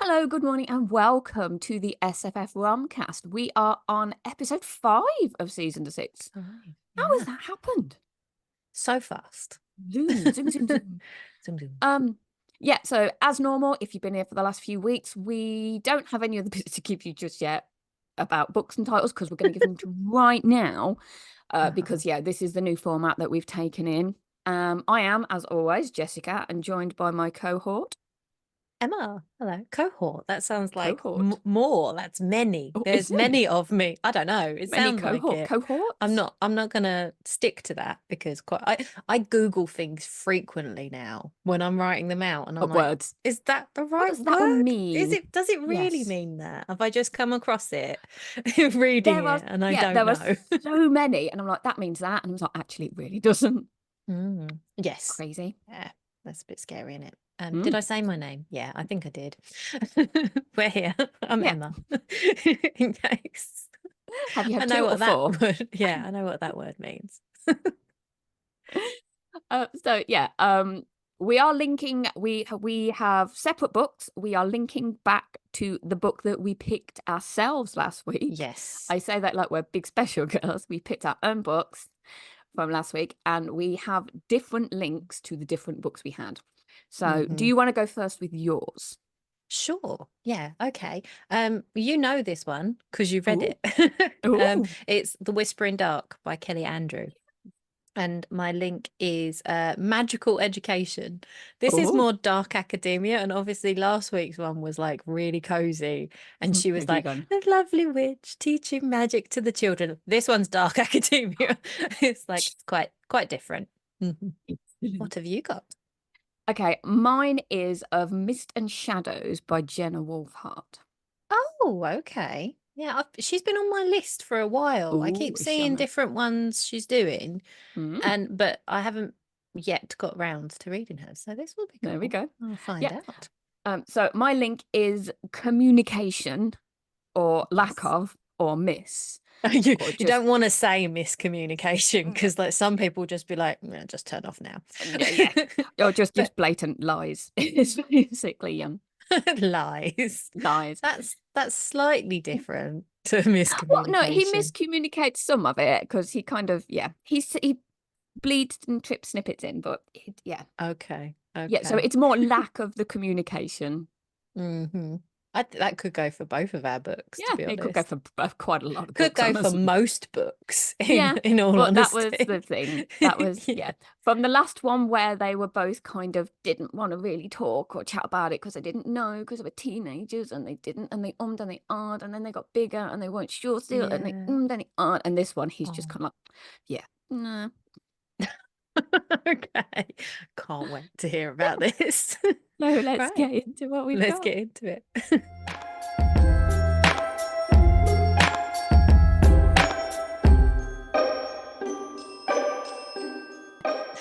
Hello, good morning, and welcome to the SFF Romcast. We are on episode 5 of season 6. Five, How has yeah. that happened? So fast. Zoom, zoom, zoom, zoom. Zoom, zoom. Yeah, so as normal, if you've been here for the last few weeks, we don't have any other bits to give you just yet about books and titles because we're going to give them to right now. Because, yeah, this is the new format that we've taken in. I am, as always, Jessica, and joined by my cohort. Emma, hello. Cohort. That sounds like Cohort. more. That's many. Oh, There's is it? many of me. I don't know. It Many sounds like it. cohorts? I'm not gonna stick to that because I Google things frequently now when I'm writing them out and I'm like, Words. is that the What right does that one word? mean? Does it really Yes. mean that? Have I just come across it reading There are, it and I yeah, don't there are know? so many. And I'm like, that means that. And I was like, actually, it really doesn't. Yes. Crazy. Yeah, that's a bit scary, isn't it? Did Mm. I say my name? Yeah, I think I did. We're here. I'm Yeah. Emma. In case. Have you I had know 2 or what that 4? word, yeah, I know what that word means. So yeah, we are linking. We have separate books. We are linking back to the book that we picked ourselves last week. Yes. I say that like we're big special girls. We picked our own books from last week, and we have different links to the different books we had. So, do you want to go first with yours? Sure. Yeah. Okay. You know this one because you've read Ooh. it. Ooh. It's The Whispering Dark by Kelly Andrew. And my link is Magical Education. This is Oh. more dark academia, and obviously last week's one was like really cozy. And she was Have you like, gone? a lovely witch teaching magic to the children. This one's dark academia. It's like it's quite different. What have you got? Okay, mine is Of Mist and Shadows by Jenna Wolfhart. Oh, okay. Yeah, she's been on my list for a while. I Ooh, keep is she on seeing there? different ones she's doing, Mm, but I haven't yet got round to reading her. So this will be there we cool. go. I'll find Yeah. out. So my link is communication or lack Yes. of or miss or You just don't want to say miscommunication because like some people just be like, "Yeah, just turn off now." yeah, or just But blatant lies. It's basically lies. lies. That's slightly different to Well, no, he miscommunication. miscommunicates some of it because he kind of he bleeds and trip snippets in, but yeah. Okay. Yeah, so Okay. it's more lack of the communication. hmm that could go for both of our books, to Yeah, be it could go honest. for quite a lot of Could books, go for honestly. most books Yeah, in all but that was the honesty. thing. That was, Yeah. yeah. From the last one where they were both kind of didn't want to really talk or chat about it because they didn't know because they were teenagers and they didn't and they and they aren't and then they got bigger and they weren't sure still and they Yeah. and they aren't. And this one, he's just Oh. kind of like, yeah, no. Okay. Can't wait to hear about this. No, let's Right. get into what we've Let's got. get into it.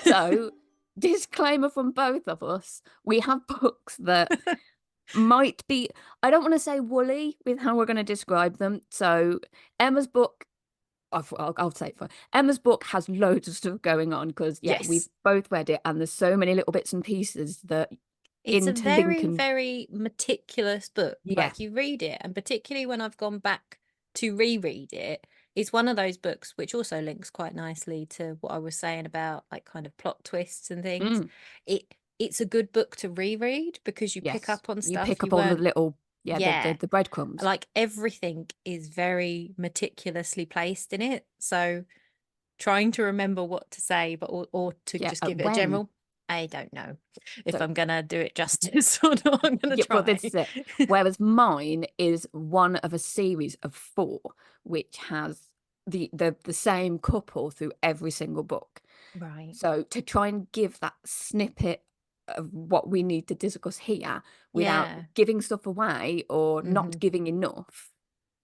So, disclaimer from both of us, we have books that might be, I don't want to say woolly with how we're going to describe them. So, Emma's book, I'll say it for Emma's book has loads of stuff going on because, yeah, we've Yes. both read it and there's so many little bits and pieces that It's a interlink very, and, very meticulous book. yeah, Like you read it, and particularly when I've gone back to reread it, it's one of those books which also links quite nicely to what I was saying about like kind of plot twists and things. mm, It's a good book to reread because you pick yes, up on you stuff pick you up all the weren't, little, yeah, yeah, the breadcrumbs. like everything is very meticulously placed in it. So trying to remember what to say, but or to Yeah, just give it a when. general. I don't know if So, I'm gonna do it justice or not. I'm gonna yeah, well, try. this is it. Whereas mine is one of a series of 4, which has the same couple through every single book. Right. So to try and give that snippet of what we need to discuss here without Yeah. giving stuff away or not hmm giving enough,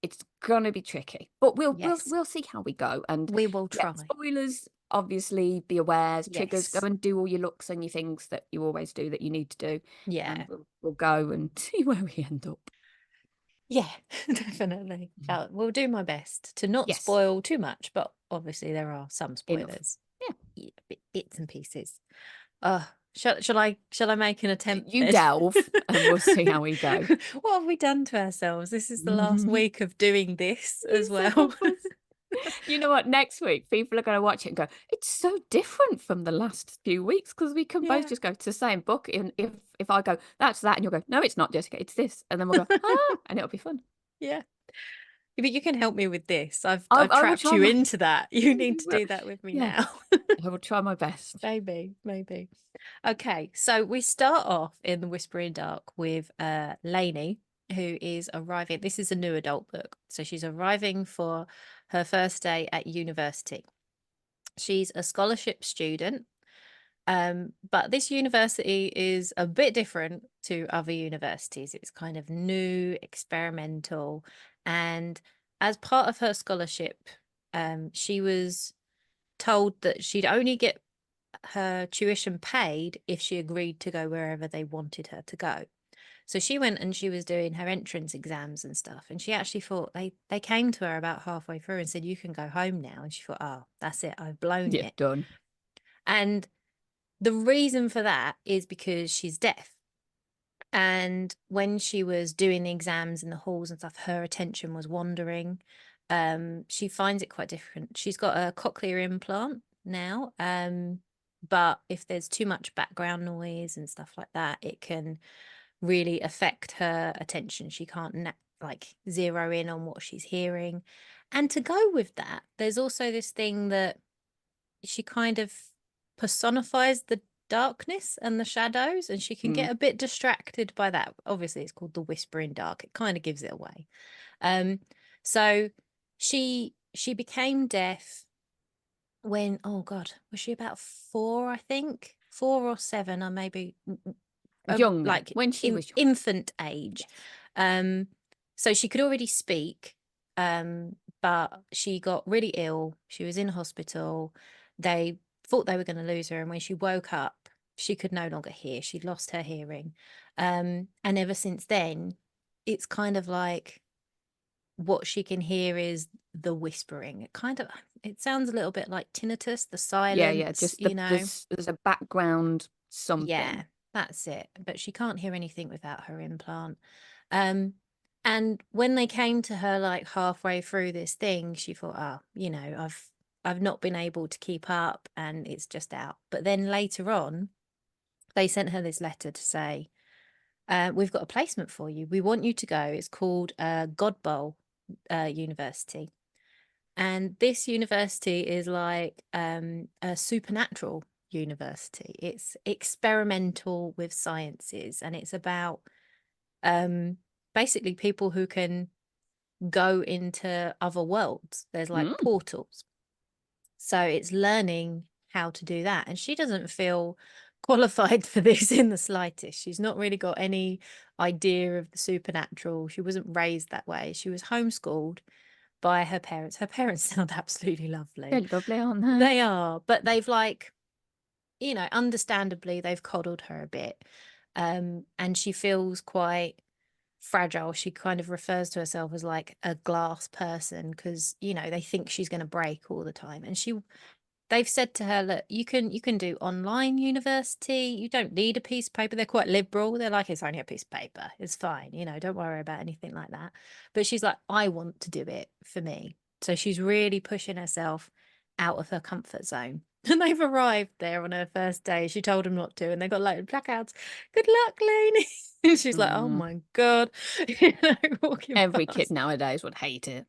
it's gonna be tricky. But we'll we'll Yes. we'll see how we go. And We will yeah, try. spoilers. Obviously, be aware. Triggers. Go Yes. and do all your looks and your things that you always do that you need to do, and Yeah. we'll go and see where we end up. Yeah, definitely. Will do my best to not Yes, spoil too much, but obviously there are some enough. spoilers. Yeah. Yeah, bits and pieces. Uh, Shall I make an attempt You then? delve and we'll see how we go. What have we done to ourselves? This is the last You week of doing this as said well. of us. You know what? Next week, people are going to watch it and go, "It's so different from the last few weeks," because we can both Yeah. just go to the same book. And if I go, "That's that," and you'll go, "No, it's not, Jessica. It's this," and then we'll go, "Ah," and it'll be fun. Yeah. But you can help me with this. I've I, I've I will trapped try you my. into that. You need to do that with me Yeah, now. I will try my best. Maybe. Okay, so we start off in The Whispering Dark with Lainey, who is arriving. This is a new adult book. So she's arriving for her first day at university. She's a scholarship student, but this university is a bit different to other universities. It's kind of new, experimental, and as part of her scholarship, she was told that she'd only get her tuition paid if she agreed to go wherever they wanted her to go. So she went and she was doing her entrance exams and stuff. And she actually thought they came to her about halfway through and said, "You can go home now." And she thought, "Oh, that's it. I've blown Yeah, it." done. And the reason for that is because she's deaf. And when she was doing the exams in the halls and stuff, her attention was wandering. She finds it quite different. She's got a cochlear implant now. But if there's too much background noise and stuff like that, it can really affect her attention. She can't like zero in on what she's hearing. And to go with that, there's also this thing that she kind of personifies the darkness and the shadows, and she can Mm. get a bit distracted by that. Obviously, it's called The Whispering Dark. It kind of gives it away. Um, so she became deaf when, oh God, was she about 4, I think? 4 or 7, or maybe Young then, like when she in was young. infant age. Yes. Um, so she could already speak, but she got really ill. She was in hospital. They thought they were going to lose her, and when she woke up, she could no longer hear. She'd lost her hearing. And ever since then, it's kind of like what she can hear is the whispering. It sounds a little bit like tinnitus, the Yeah, silence, just there's a background Yeah, something. that's it. But she can't hear anything without her implant. Um, and when they came to her like halfway through this thing, she thought, "Oh, I've not been able to keep up and it's just out." But then later on, they sent her this letter to say, "We've got a placement for you. We want you to go. It's called Godbowl University." And this university is like a supernatural university. It's experimental with sciences, and it's about um, basically people who can go into other worlds. There's like Mm. portals. So it's learning how to do that. And she doesn't feel qualified for this in the slightest. She's not really got any idea of the supernatural. She wasn't raised that way. She was homeschooled by her parents. Her parents sound absolutely lovely. They're lovely, aren't they? They are, but they've like, understandably, they've coddled her a bit. And she feels quite fragile. She kind of refers to herself as like a glass person because, they think she's going to break all the time. And they've said to her, "Look, you can do online university. You don't need a piece of paper." They're quite liberal. They're like, "It's only a piece of paper. It's fine. Don't worry about anything like that." But she's like, "I want to do it for me." So she's really pushing herself out of her comfort zone. And they've arrived there on her first day. She told them not to, and they got like placards. "Good luck, Lainey." And she's like, "Oh Mm. my God," walking Every kid past. nowadays would hate it.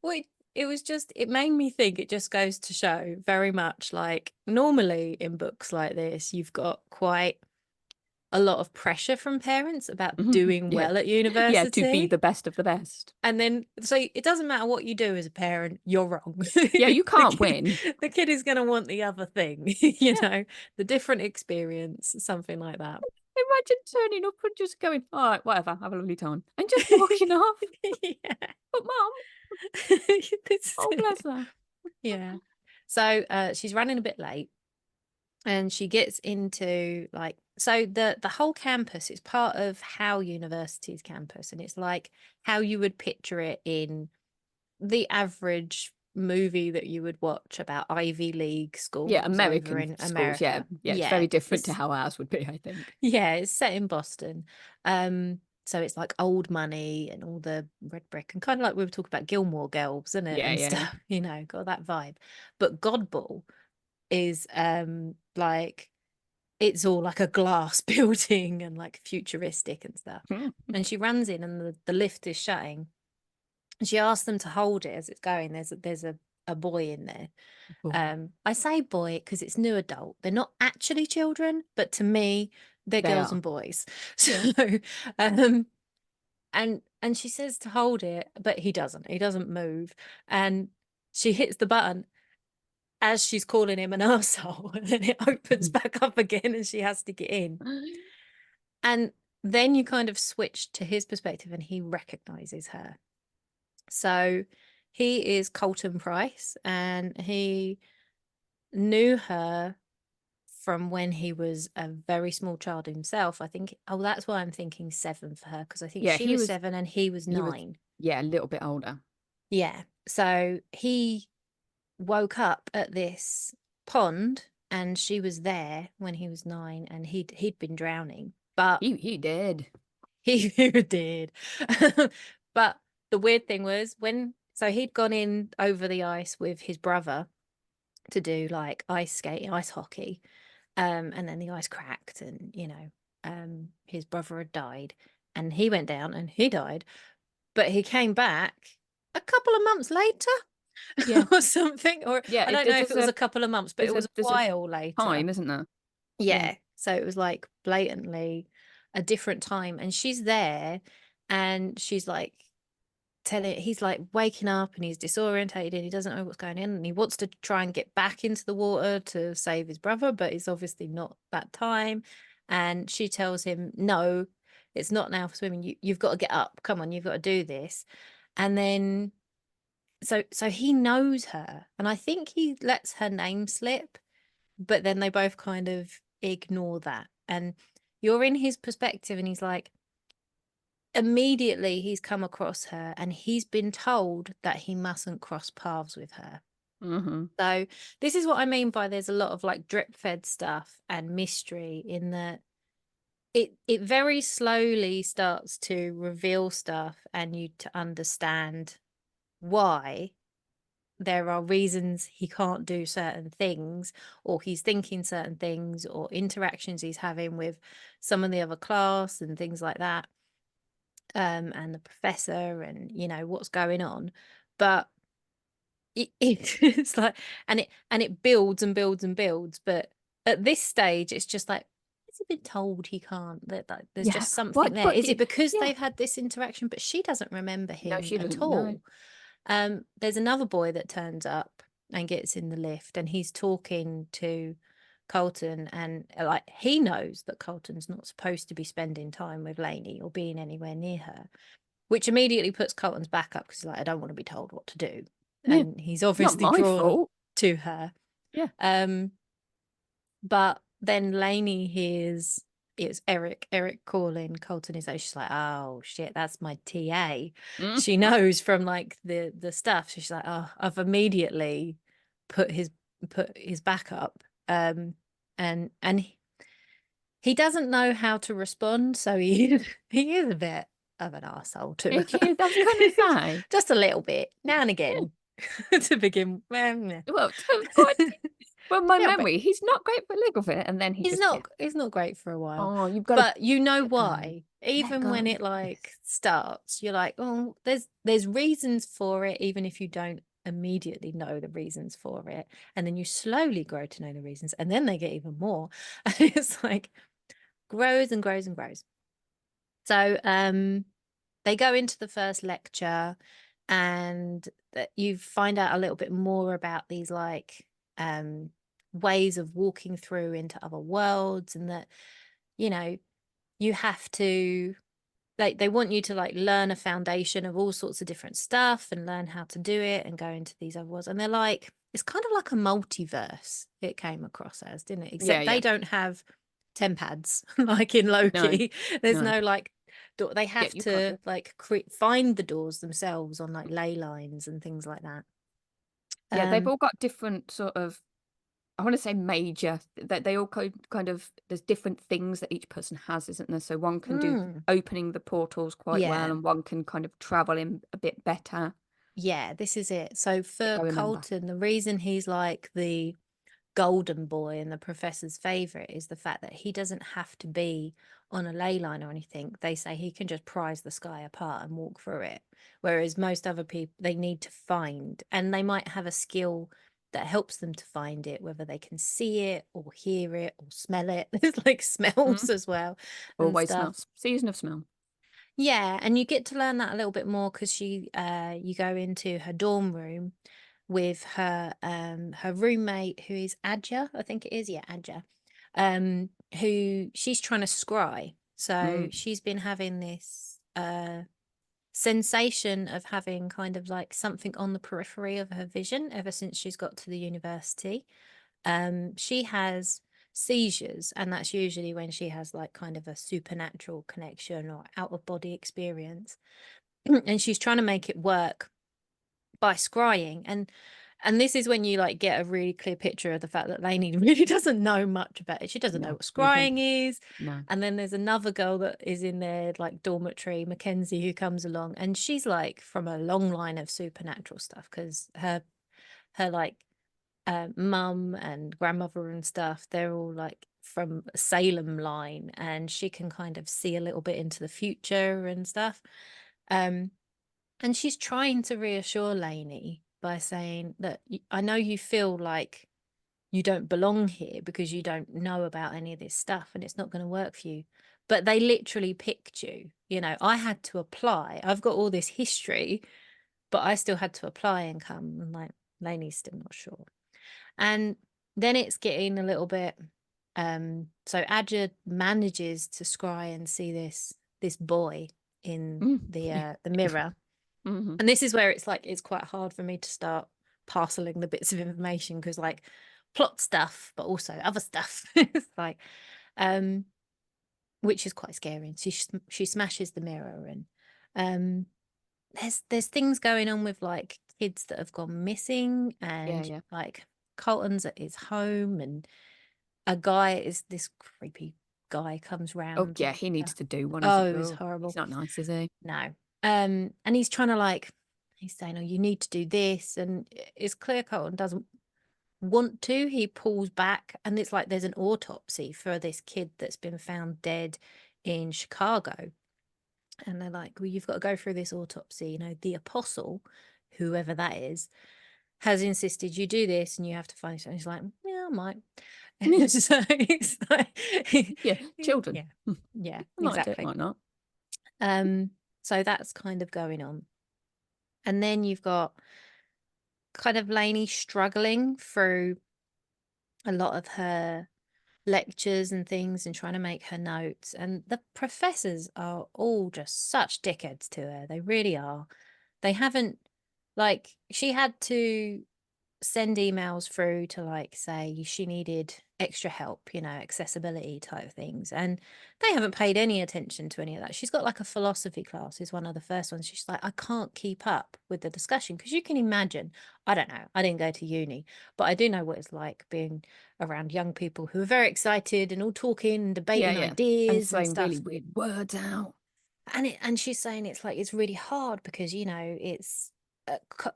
Well, it was just, it made me think, it just goes to show very much like normally in books like this, you've got quite a lot of pressure from parents about doing Yeah. well at Yeah, to be university. the best of the best. And then, so it doesn't matter what you do as a parent, you're wrong. Yeah, you The can't kid, win. the kid is going to want the other thing, Yeah. the different experience, something like that. Imagine turning up and just going, "All right, whatever, have a lovely time," and just walking off. Yeah. But mum, This is oh bless it. her. Yeah. So she's running a bit late, and she gets into like, so the whole campus is part of how university's campus, and it's like how you would picture it in the average movie that you would watch about Ivy League Yeah, schools over American in schools. Yeah, America. yeah, it's Yeah, very different to it's how ours would be, I think. yeah, it's set in Boston. So it's like old money and all the red brick and kind of like we were talking about Gilmore Girls, isn't it? Yeah, And yeah. stuff, got that vibe. But Godball is like it's all like a glass building and like futuristic and stuff. Hmm. And she runs in and the lift is shutting. And she asks them to hold it as it's going. There's a boy in there. Boy, I say boy because it's new adult. They're not actually children, but to me, they're they girls are. and boys. Yeah. So um and she says to hold it, but he doesn't. He doesn't move. And she hits the button as she's calling him an arsehole, and then it opens back up again and she has to get in. And then you kind of switch to his perspective and he recognizes her. So he is Colton Price and he knew her from when he was a very small child himself. I think, oh, that's why I'm thinking 7 for her, because I think Yeah, she was 7 and he was he was, 9. yeah, a little bit older. Yeah. So he woke up at this pond and she was there when he was 9 and he'd been drowning. But He did. he did. But the weird thing was so he'd gone in over the ice with his brother to do like ice skating, ice hockey. And then the ice cracked and, his brother had died and he went down and he died. But he came back a couple of months later Yeah, or something. Or yeah. I don't know if it There's was a a couple of months, but it was a there's a while later. time, isn't there? Yeah. Yeah. So it was like blatantly a different time. And she's there and she's like he's like waking up and he's disorientated. He doesn't know what's going on and he wants to try and get back into the water to save his brother, but it's obviously not that time. And she tells him, no, it's not now for swimming. You've got to get up. Come on, you've got to do this. And then so he knows her and I think he lets her name slip, but then they both kind of ignore that. And you're in his perspective and he's like, immediately he's come across her and he's been told that he mustn't cross paths with her. Mm-hmm. So this is what I mean by there's a lot of like drip fed stuff and mystery in that it very slowly starts to reveal stuff and you to understand why there are reasons he can't do certain things or he's thinking certain things or interactions he's having with some of the other class and things like that, and the professor and what's going on. But it's like and it builds and builds and builds, but at this stage it's just like, has he been told he can't, that there's Yeah. just something What? there? But Is it because yeah. they've had this interaction but she doesn't remember No, him she at doesn't know. all? There's another boy that turns up and gets in the lift and he's talking to Colton and like he knows that Colton's not supposed to be spending time with Lainey or being anywhere near her, which immediately puts Colton's back up because like, I don't want to be told what to do. Yeah. And he's Not obviously my drawn fault. to her. Yeah. Um, but then Lainey hears it's Eric calling Colton. Is she's like, oh shit, that's my TA. Mm. She knows from like the stuff. She's like, oh, I've immediately put his back up. And he doesn't know how to respond, so he is a bit of an arsehole to Yeah, her. I was going to say. Just a little bit, now and Yeah. again, to begin. Well, yeah. Well, well, my Little bit. memory, he's not great for a little bit, and then he He's just not gets. he's not great for a while. Oh, you've got to But you know let go. why. Let Even when go. it like Yes. starts, you're like, oh, there's reasons for it, even if you don't immediately know the reasons for it. And then you slowly grow to know the reasons, and then they get even more. And it's like grows and grows and grows. So they go into the first lecture and that you find out a little bit more about these like ways of walking through into other worlds, and that you know you have to like they want you to like learn a foundation of all sorts of different stuff and learn how to do it and go into these other worlds. And they're like, it's kind of like a multiverse, it came across as, didn't it? Yeah, Except they yeah. don't have tempads like in No, Loki. There's no. no like they Yeah, have you got to it. like find the doors themselves on like ley lines and things like that. Yeah, they've Um, all got different sort of, I want to say major, that they all kind of, there's different things that each person has, isn't there? So one can do mm, opening the portals quite well, yeah, and one can kind of travel in a bit better, yeah, this is it. So for going and back. Colton, the reason he's like the golden boy and the professor's favorite is the fact that he doesn't have to be on a ley line or anything. They say he can just prise the sky apart and walk through it. Whereas most other people, they need to find, and they might have a skill that helps them to find it, whether they can see it or hear it or smell it. There's like smells Mm. as well and Always stuff. smells. Season of smell. Yeah, and you get to learn that a little bit more because you go into her dorm room with her roommate who is Adja, I think it is, yeah, Adja, who she's trying to scry. So Mm. she's been having this sensation of having kind of like something on the periphery of her vision ever since she's got to the university. She has seizures, and that's usually when she has like kind of a supernatural connection or out of body experience. And she's trying to make it work by scrying. And this is when you like get a really clear picture of the fact that Lainey really doesn't know much about it. She doesn't know No, what nothing. scrying is. No. And then there's another girl that is in their like dormitory, Mackenzie, who comes along, and she's like from a long line of supernatural stuff because her like mum and grandmother and stuff, they're all like from a Salem line, and she can kind of see a little bit into the future and stuff. Um, and she's trying to reassure Lainey by saying that I know you feel like you don't belong here because you don't know about any of this stuff and it's not going to work for you. But they literally picked you. You know, I had to apply. I've got all this history, but I still had to apply and come. And like, Lainey's still not sure. And then it's getting a little bit so Adja manages to scry and see this boy in Mm. Yeah. the mirror. Hmm. And this is where it's like it's quite hard for me to start parceling the bits of information because like plot stuff, but also other stuff. It's like um which is quite scary. And she smashes the mirror, and um there's things going on with like kids that have gone missing, Yeah, and yeah. like Colton's at his home, and a guy is this creepy guy comes Oh, round yeah, and he needs to do one as oh, a it was rule. He's horrible. not nice, is he? No. And he's trying to like he's saying, oh, you need to do this, and it's clear Colton doesn't want to. He pulls back, and it's like there's an autopsy for this kid that's been found dead in Chicago. And they're like, well, you've got to go through this autopsy. You know, the apostle, whoever that is, has insisted you do this and you have to find something. He's like, yeah, I might. So it's like, Yeah, children. yeah, yeah, Might do it, exactly. might not. Um, so that's kind of going on. And then you've got kind of Lainey struggling through a lot of her lectures and things and trying to make her notes. And the professors are all just such dickheads to her. They really are. They haven't, like, she had to send emails through to like say she needed extra help, you know, accessibility type things. And they haven't paid any attention to any of that. She's got like a philosophy class, is one of the first ones. She's like, I can't keep up with the discussion because you can imagine, I don't know, I didn't go to uni, but I do know what it's like being around young people who are very excited and all talking and Yeah, debating yeah. And ideas and saying really stuff. weird words out. And she's saying it's like it's really hard because you know it's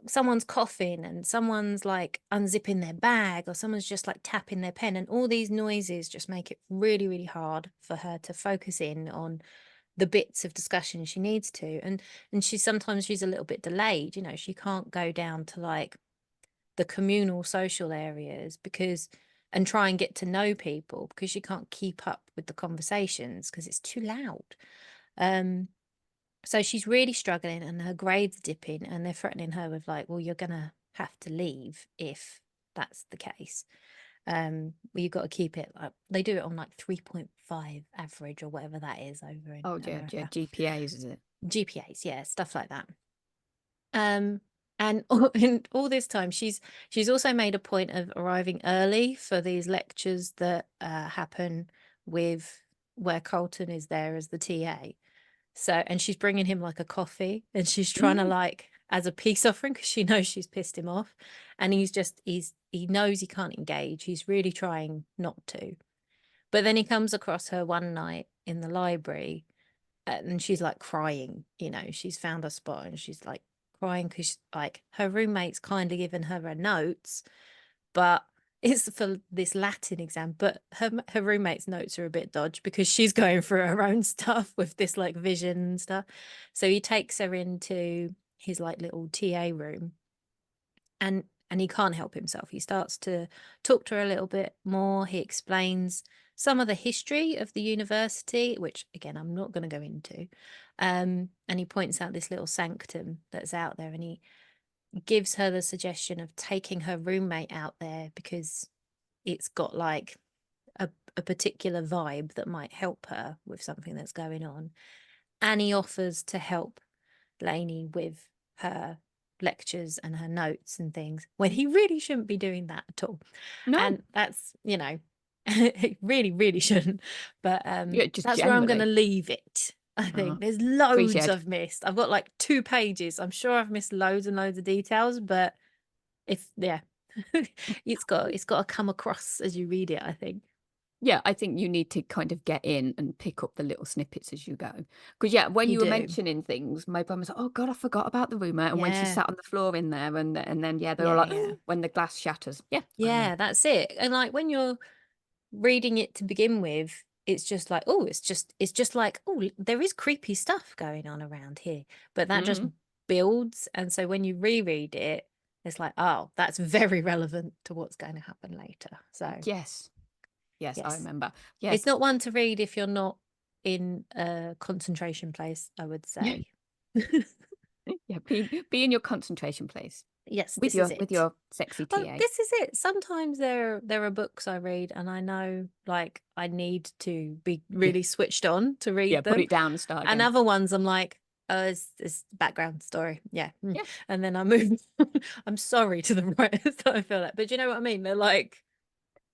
someone's coughing and someone's like unzipping their bag or someone's just like tapping their pen, and all these noises just make it really really hard for her to focus in on the bits of discussion she needs to. And she's a little bit delayed, you know, she can't go down to like the communal social areas because and try and get to know people because she can't keep up with the conversations because it's too loud. um so she's really struggling and her grades dipping, and they're threatening her with like, well, you're gonna have to leave if that's the case. Well, you've got to keep it like they do it on like 3.5 average or whatever that is over in Oh, yeah, yeah. America. GPAs, is it? GPAs, yeah, stuff like that. Um, and all, in all this time, she's also made a point of arriving early for these lectures that happen with where Colton is there as the TA. So, and she's bringing him like a coffee and she's trying to Mm. like as a peace offering because she knows she's pissed him off, and he knows he can't engage. He's really trying not to. But then he comes across her one night in the library, and she's like crying. She's found a spot and she's like crying because like her roommate's kind of given her notes, but it's for this Latin exam. But her roommate's notes are a bit dodgy because she's going through her own stuff with this like vision and stuff. So he takes her into his like little TA room, and he can't help himself. He starts to talk to her a little bit more. He explains some of the history of the university, which again I'm not going to go into. And he points out this little sanctum that's out there, and he gives her the suggestion of taking her roommate out there because it's got like a particular vibe that might help her with something that's going on. And he offers to help Lainey with her lectures and her notes and things when he really shouldn't be doing that at all. No, And that's, it really, really shouldn't. But yeah, just that's where I'm going to generally. leave it. I think there's loads Appreciate. I've missed. I've got like 2 pages. I'm sure I've missed loads and loads of details, but yeah, it's got to come across as you read it, I think. Yeah, I think you need to kind of get in and pick up the little snippets as you go. Because yeah, when You you were do. mentioning things, my mum was like, "Oh God, I forgot about the roommate." And when she Yeah. sat on the floor in there, and then yeah, they were Yeah, like, yeah. when the glass shatters. Yeah, Yeah, that's it. And like when you're reading it to begin with, it's just like, oh, it's just like, oh, there is creepy stuff going on around here. But that just Mhm. builds. And so when you reread it, it's like, oh, that's very relevant to what's going to happen later. So Yes, yes, I yes. remember. Yeah, It's not one to read if you're not in a concentration place, I would say. yeah. Be in your concentration place Yes, with this is with it. your sexy Oh, TA. this is it. Sometimes there are books I read and I know like I need to be Yeah, really switched on to yeah. read Put them. it down and start And again. other ones I'm like, oh, it's background story. Yeah. Yeah, And then I move. I'm sorry to the writers that I feel that. But you know what I mean? They're like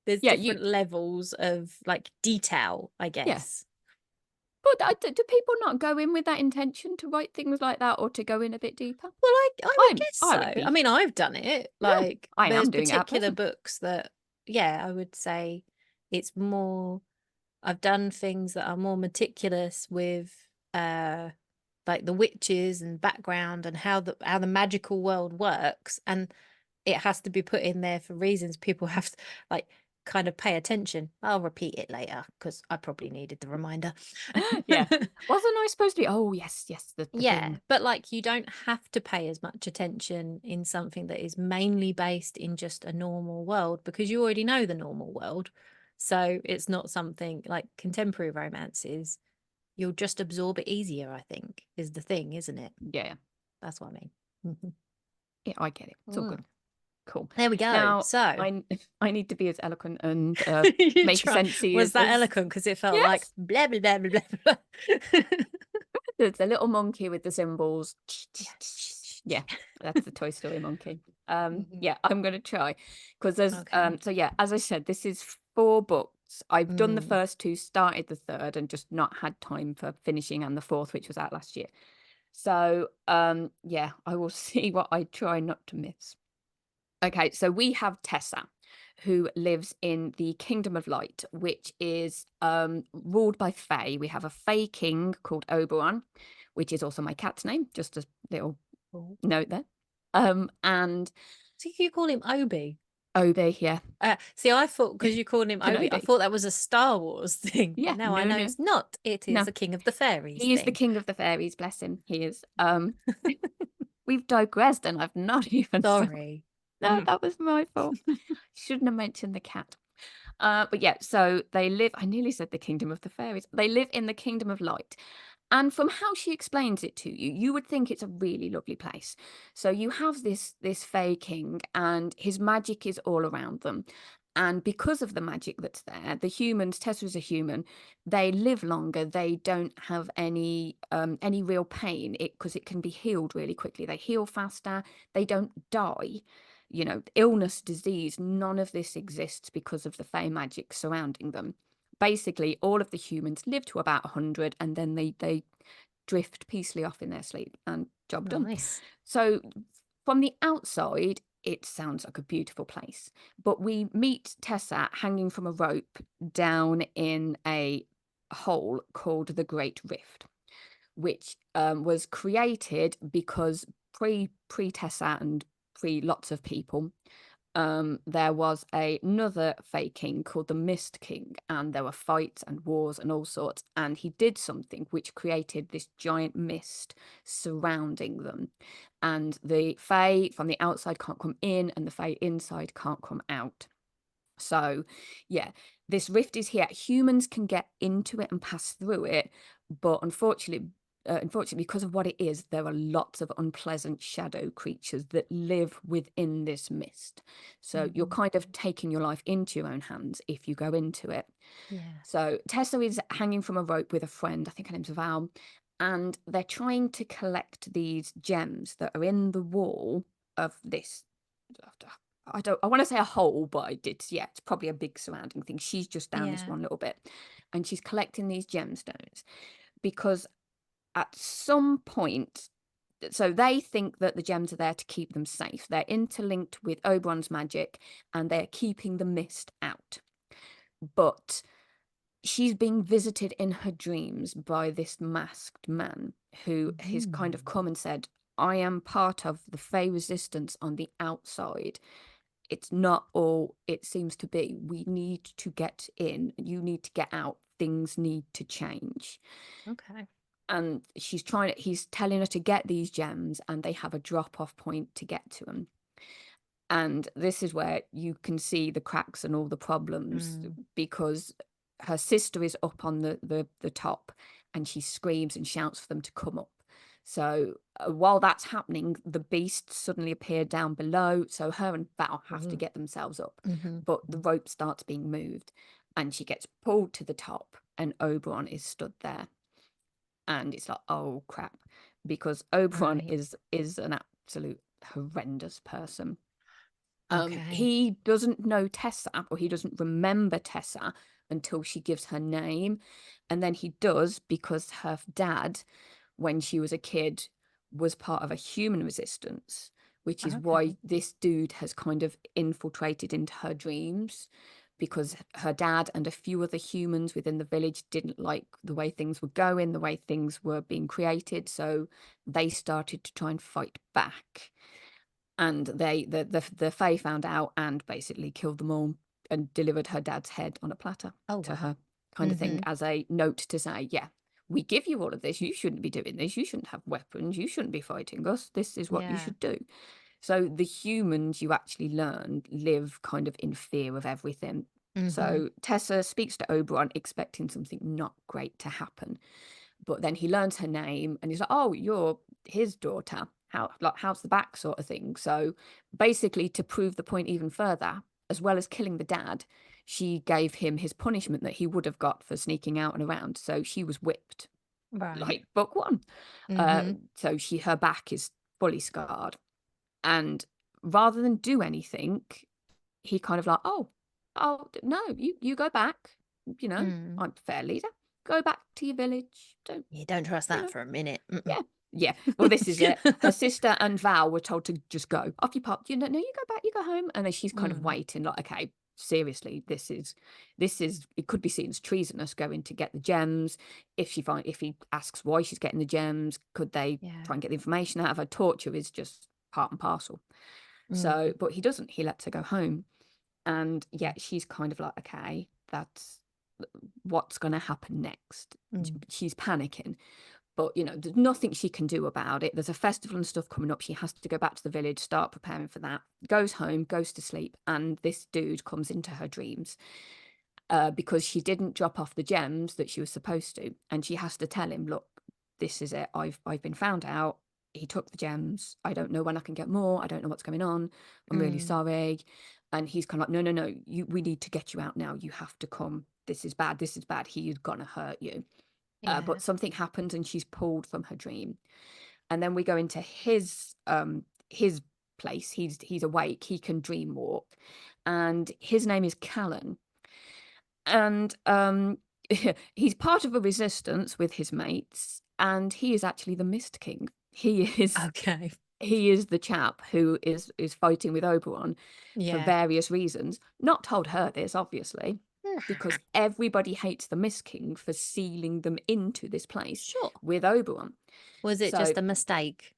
there's yeah. You different levels of like detail, I yeah. guess. But do people not go in with that intention to write things like that or to go in a bit deeper? Well, I would guess I so. would I be. mean, I've done it. Yeah, Like, I there's am doing it at particular present. books that, yeah, I would say it's more, I've done things that are more meticulous with, like the witches and background and how the magical world works, and it has to be put in there for reasons people have to like kind of pay attention. I'll repeat it later because I probably needed the reminder. Yeah. Wasn't I supposed to be? Oh, yes, yes, the Yeah, thing. but like you don't have to pay as much attention in something that is mainly based in just a normal world because you already know the normal world. So it's not something like contemporary romances. You'll just absorb it easier, I think, is the thing, isn't it? Yeah, That's what I mean. Mhm. yeah, I get it. It's all Mm. good. Cool. There we go. Now, So I need to be as eloquent and you make try sensey was that as eloquent because it felt like yes. blah blah blah blah blah. blah. There's the little monkey with the cymbals. Yeah, Yeah. that's the Toy Story monkey. Mhm. Yeah, I'm gonna try because there's Okay. so yeah, as I said, this is 4 books. I've done the Mm. first 2, started the third, and just not had time for finishing and the fourth, which was out last year. So yeah, I will see what I try not to miss. Okay, so we have Tessa, who lives in the Kingdom of Light, which is ruled by Fae. We have a Fae king called Oberon, which is also my cat's name, just a little Cool. note there. And So you call him Obi? Obi, yeah, See, I thought because you called him Obi, I Kenobi. thought that was a Star Wars thing, but Yeah, now I no, know no, it's not. It no. is a King of the Fairies He is the thing. king of the fairies, bless him. He is. We've digressed, and I've not even said Sorry. no, that was my fault. Shouldn't have mentioned the cat. But yeah, so they live, I nearly said the kingdom of the fairies. They live in the kingdom of light. And from how she explains it to you, you would think it's a really lovely place. So you have this fey king, and his magic is all around them. And because of the magic that's there, the humans, Tessa's a human, they live longer. They don't have any real pain because it can be healed really quickly. They heal faster. They don't die. Illness, disease, none of this exists because of the fey magic surrounding them. Basically, all of the humans live to about 100, and then they drift peacefully off in their sleep, and job done. Nice. So from the outside, it sounds like a beautiful place. But we meet Tessa hanging from a rope down in a hole called the Great Rift, which was created because pre Tessa and pre lots of people, there was another Fae King called the Mist King, and there were fights and wars and all sorts. And he did something which created this giant mist surrounding them. And the Fae from the outside can't come in, and the Fae inside can't come out. So, yeah, this rift is here. Humans can get into it and pass through it, but unfortunately, because of what it is, there are lots of unpleasant shadow creatures that live within this mist. So you're Mhm. kind of taking your life into your own hands if you go into it. Yeah. So Tessa is hanging from a rope with a friend. I think her name's Val, and they're trying to collect these gems that are in the wall of this. I want to say a hole, but I did. Yeah, it's probably a big surrounding thing. She's just down this Yeah. one little bit, and she's collecting these gemstones because at some point, so they think that the gems are there to keep them safe. They're interlinked with Oberon's magic, and they're keeping the mist out. But she's being visited in her dreams by this masked man who has kind of come and said, I am part of the Fey resistance on the outside. It's not all it seems to be. We need to get in. You need to get out. Things need to change. Okay. And he's telling her to get these gems, and they have a drop off point to get to them. And this is where you can see the cracks and all the problems, Mm. because her sister is up on the top, and she screams and shouts for them to come up. So while that's happening, the beast suddenly appeared down below. So her and Val have to Ooh. get themselves up. Mm-hmm. But the rope starts being moved, and she gets pulled to the top, and Oberon is stood there. And it's like, oh crap, because Oberon Right. is an absolute horrendous person. Okay. He doesn't know Tessa, or he doesn't remember Tessa until she gives her name. And then he does, because her dad, when she was a kid, was part of a human resistance, which is why Okay. this dude has kind of infiltrated into her dreams, because her dad and a few other humans within the village didn't like the way things were going, the way things were being created. So they started to try and fight back, and the Fae found out and basically killed them all and delivered her dad's head on a platter Oh to wow. her, kind of thing, Mm-hmm. as a note to say, yeah, we give you all of this. You shouldn't be doing this. You shouldn't have weapons. You shouldn't be fighting us. This is what you Yeah. should do. So the humans, you actually learn, live kind of in fear of everything. Mm-hmm. So Tessa speaks to Oberon expecting something not great to happen, but then he learns her name, and he's like, oh, you're his daughter. How's the back, sort of thing. So basically, to prove the point even further, as well as killing the dad, she gave him his punishment that he would have got for sneaking out and around. So she was whipped, Right. like book one. Mm-hmm. So her back is fully scarred. And rather than do anything, he kind of like, oh no, you go back. Mm. I'm fair leader. Go back to your village. Don't You don't trust you that know? for a minute. Mm-mm. Yeah. Yeah. Well, this is it. Her sister and Val were told to just go. Off you pop. No, you go back, you go home. And then she's kind of Mm. waiting, like, okay, seriously, this is it could be seen as treasonous going to get the gems. If he asks why she's getting the gems, could they Yeah. try and get the information out of her? Torture is just part and parcel. So, Mm. but he doesn't. He lets her go home. And yeah, she's kind of like, okay, that's what's going to happen next. Mm. She's panicking, but there's nothing she can do about it. There's a festival and stuff coming up. She has to go back to the village, start preparing for that. Goes home, goes to sleep, and this dude comes into her dreams, because she didn't drop off the gems that she was supposed to, and she has to tell him, look, this is it. I've been found out. He took the gems. I don't know when I can get more. I don't know what's going on. I'm really Mm. sorry. And he's kind of like, no. We need to get you out now. You have to come. This is bad. This is bad. He is gonna hurt you. Yeah. But something happens, and she's pulled from her dream. And then we go into his place. He's awake. He can dream walk, and his name is Callan. And he's part of a resistance with his mates, and he is actually the Mist King. He is Okay. he is the chap who is fighting with Oberon for Yeah. various reasons. Not told her this, obviously, Nah. because everybody hates the Mist King for sealing them into this place Sure. with Oberon. Was it So, just a mistake?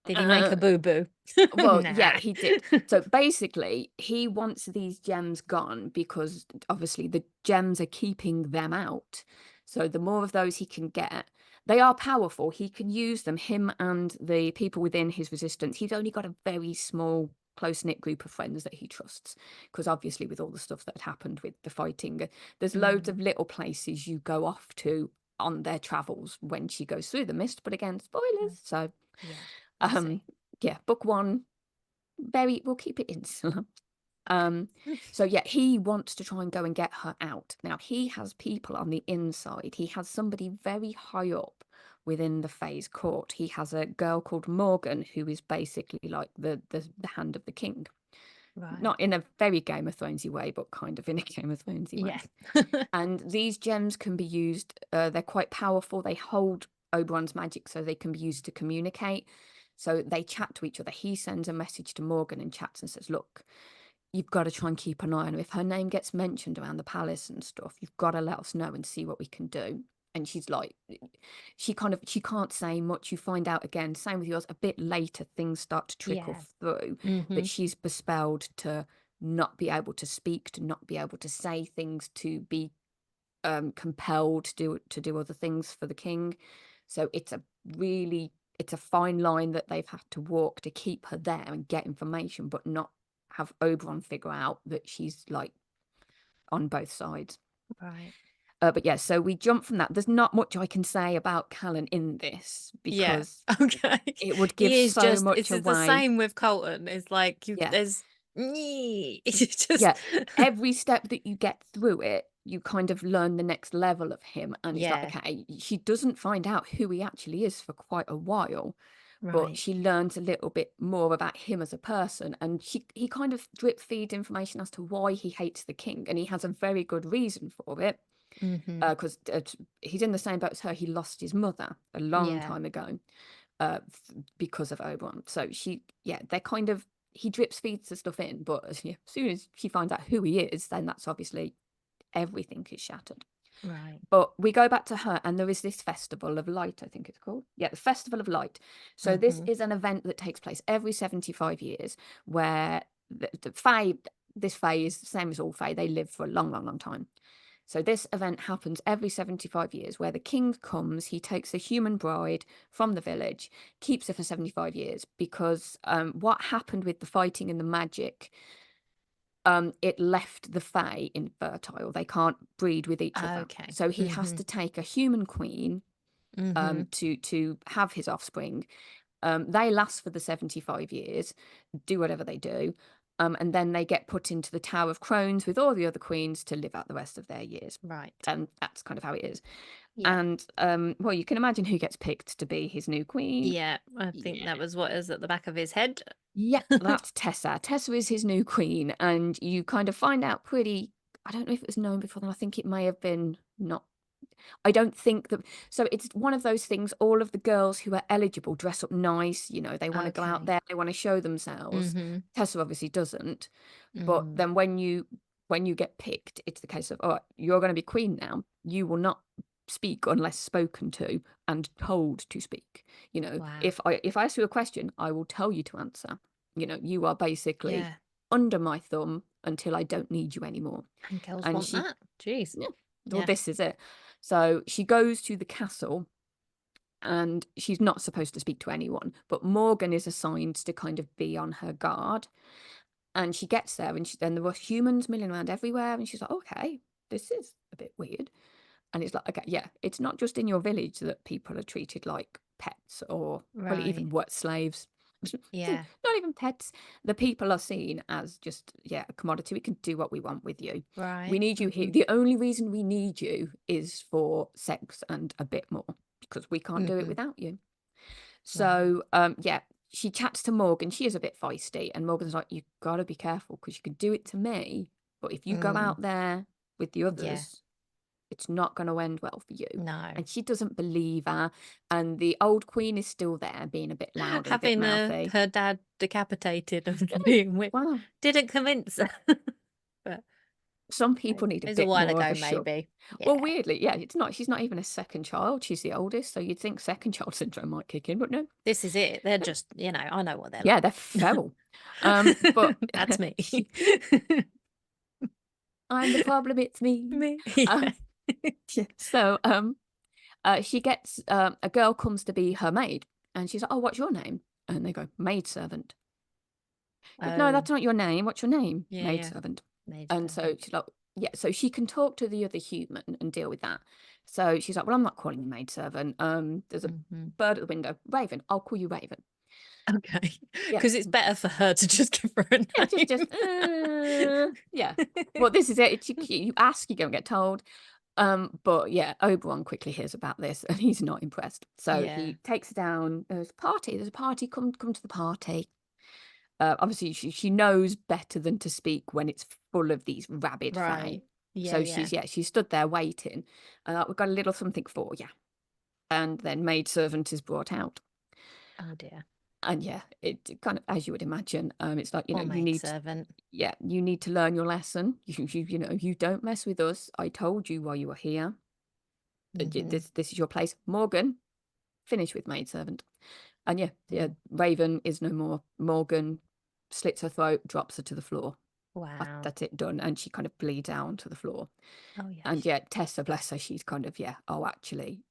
Did he make uh, a boo-boo? well, yeah, Nah. he did. So basically, he wants these gems gone because obviously the gems are keeping them out. So the more of those he can get, they are powerful. He can use them, him and the people within his resistance. He's only got a very small, close-knit group of friends that he trusts. Because obviously, with all the stuff that happened with the fighting, there's loads Mm, of little places you go off to on their travels when she goes through the mist. But again, right. spoilers. So, Yeah, I um, see. yeah, book one, we'll keep it insular. So yeah, he wants to try and go and get her out. Now he has people on the inside. He has somebody very high up within the Fae's court. He has a girl called Morgan who is basically like the hand of the king. Right. Not in a very Game of Thronesy way, but kind of in a Game of Thronesy way. Yeah. And these gems can be used, they're quite powerful. They hold Oberon's magic so they can be used to communicate. So they chat to each other. He sends a message to Morgan and chats and says, look, you've got to try and keep an eye on her. If her name gets mentioned around the palace and stuff, you've got to let us know and see what we can do. And she's like, she can't say much. You find out again, same with yours, a bit later, things start to trickle Yeah. through Mm-hmm. that she's bespelled to not be able to speak, to not be able to say things, to be compelled to do other things for the king. So it's a fine line that they've had to walk to keep her there and get information, but not have Oberon figure out that she's like on both sides. Right. But yeah, so we jump from that. There's not much I can say about Callan in this Yeah. because Okay. it would give He is so just, much it's the away. same with Colton. It's like Yeah, there's it's just yeah. Every step that you get through it, you kind of learn the next level of him. And it's like, yeah. okay, she doesn't find out who he actually is for quite a while, but Right. she learns a little bit more about him as a person. And he kind of drip feeds information as to why he hates the king. And he has a very good reason for it. Mm-hmm. Because he's in the same boat as her. He lost his mother a long Yeah. time ago because of Oberon. So they're kind of, he drips feeds the stuff in, but as soon as she finds out who he is, then that's obviously everything is shattered. Right. But we go back to her, and there is this Festival of Light, I think it's called. Yeah, the Festival of Light. So this Mm-hmm. is an event that takes place every 75 years where the Fae, this Fae is the same as all Fae, they live for a long, long, long time. So this event happens every 75 years where the king comes, he takes a human bride from the village, keeps her for 75 years because what happened with the fighting and the magic, it left the Fae infertile. They can't breed with each other. Okay. So he has Mm-hmm. to take a human queen Mm-hmm. to have his offspring. They last for the 75 years, do whatever they do. And then they get put into the Tower of Crones with all the other queens to live out the rest of their years. Right. And that's kind of how it is. Yeah. And well, you can imagine who gets picked to be his new queen. Yeah. I think Yeah. that was what is at the back of his head. Yeah, that's Tessa. Tessa is his new queen, and you kind of find out pretty. I don't know if it was known before then. I think it may have been not. I don't think that. So it's one of those things. All of the girls who are eligible dress up nice. They want to go out Okay. there. They want to show themselves. Mm-hmm. Tessa obviously doesn't. But Mm. then when you get picked, it's the case of, oh, you're going to be queen now. You will not speak unless spoken to and told to speak. Wow. If I ask you a question, I will tell you to answer. You are basically Yeah. under my thumb until I don't need you anymore. And girls And want that. Jeez. yeah, well, Yeah. this is it. So she goes to the castle and she's not supposed to speak to anyone, but Morgan is assigned to kind of be on her guard. And she gets there, and then there were humans milling around everywhere, and she's like, okay, this is a bit weird. And it's like, okay, yeah, it's not just in your village that people are treated like pets or, well, Right. even work slaves. Yeah. Not even pets. The people are seen as just, yeah, a commodity. We can do what we want with you. We Right. need you here. Mm-hmm. The only reason we need you is for sex and a bit more because we can't do it Mm-hmm. without you. Wow. So, yeah, she chats to Morgan. She is a bit feisty, and Morgan's like, "You gotta be careful because you could do it to me, but if you go Mm. out there with the Yeah. others, it's not going to end well for you. No. And she doesn't believe her. And the old queen is still there, being a bit loud and a bit Having mouthy. her dad decapitated and Yeah, being whipped wow. didn't convince her. But Some people need a it was a bit while more of ago, a shove. maybe. Well, Yeah. weirdly, yeah, it's not. She's not even a second child. She's the oldest, so you'd think second child syndrome might kick in, but no. This is it. They're just, I know what they're Yeah, they're like. feral. But That's me. I'm the problem. It's me. Me. Yeah. Um, yeah. So she gets a girl comes to be her maid, and she's like, "Oh, what's your name?" And they go, "Maidservant." Goes, "No, Oh, that's not your name. What's your name?" yeah, yeah. "Maidservant." And so Maidservant. she's like, "Yeah." So she can talk to the other human and deal with that. So she's like, "Well, I'm not calling you maidservant. There's a Hmm. bird at the window. Raven. I'll call you Raven." Okay. Yeah. Because it's better for her to just give her a Yeah, name. yeah. Well, this is it. You ask, you don't get told. But yeah, Oberon quickly hears about this and he's not impressed. So Yeah. he takes her down. There's a party. There's a party. Come to the party. Obviously, she knows better than to speak when it's full of these rabid fae. Right. Yeah, So yeah. she's stood there waiting. We've got a little something for you. And then maidservant is brought out. Oh dear. And yeah, it kind of, as you would imagine, it's like, Or maidservant. you need to learn your lesson. You don't mess with us. I told you while you were here. Hmm. This is your place. Morgan, finish with maidservant. And yeah, Mm. Raven is no more. Morgan slits her throat, drops her to the floor. Wow. That's it, done. And she kind of bleeds down to the floor. Oh, And yes. yeah, Tessa, bless her, she's kind of, yeah, oh, actually,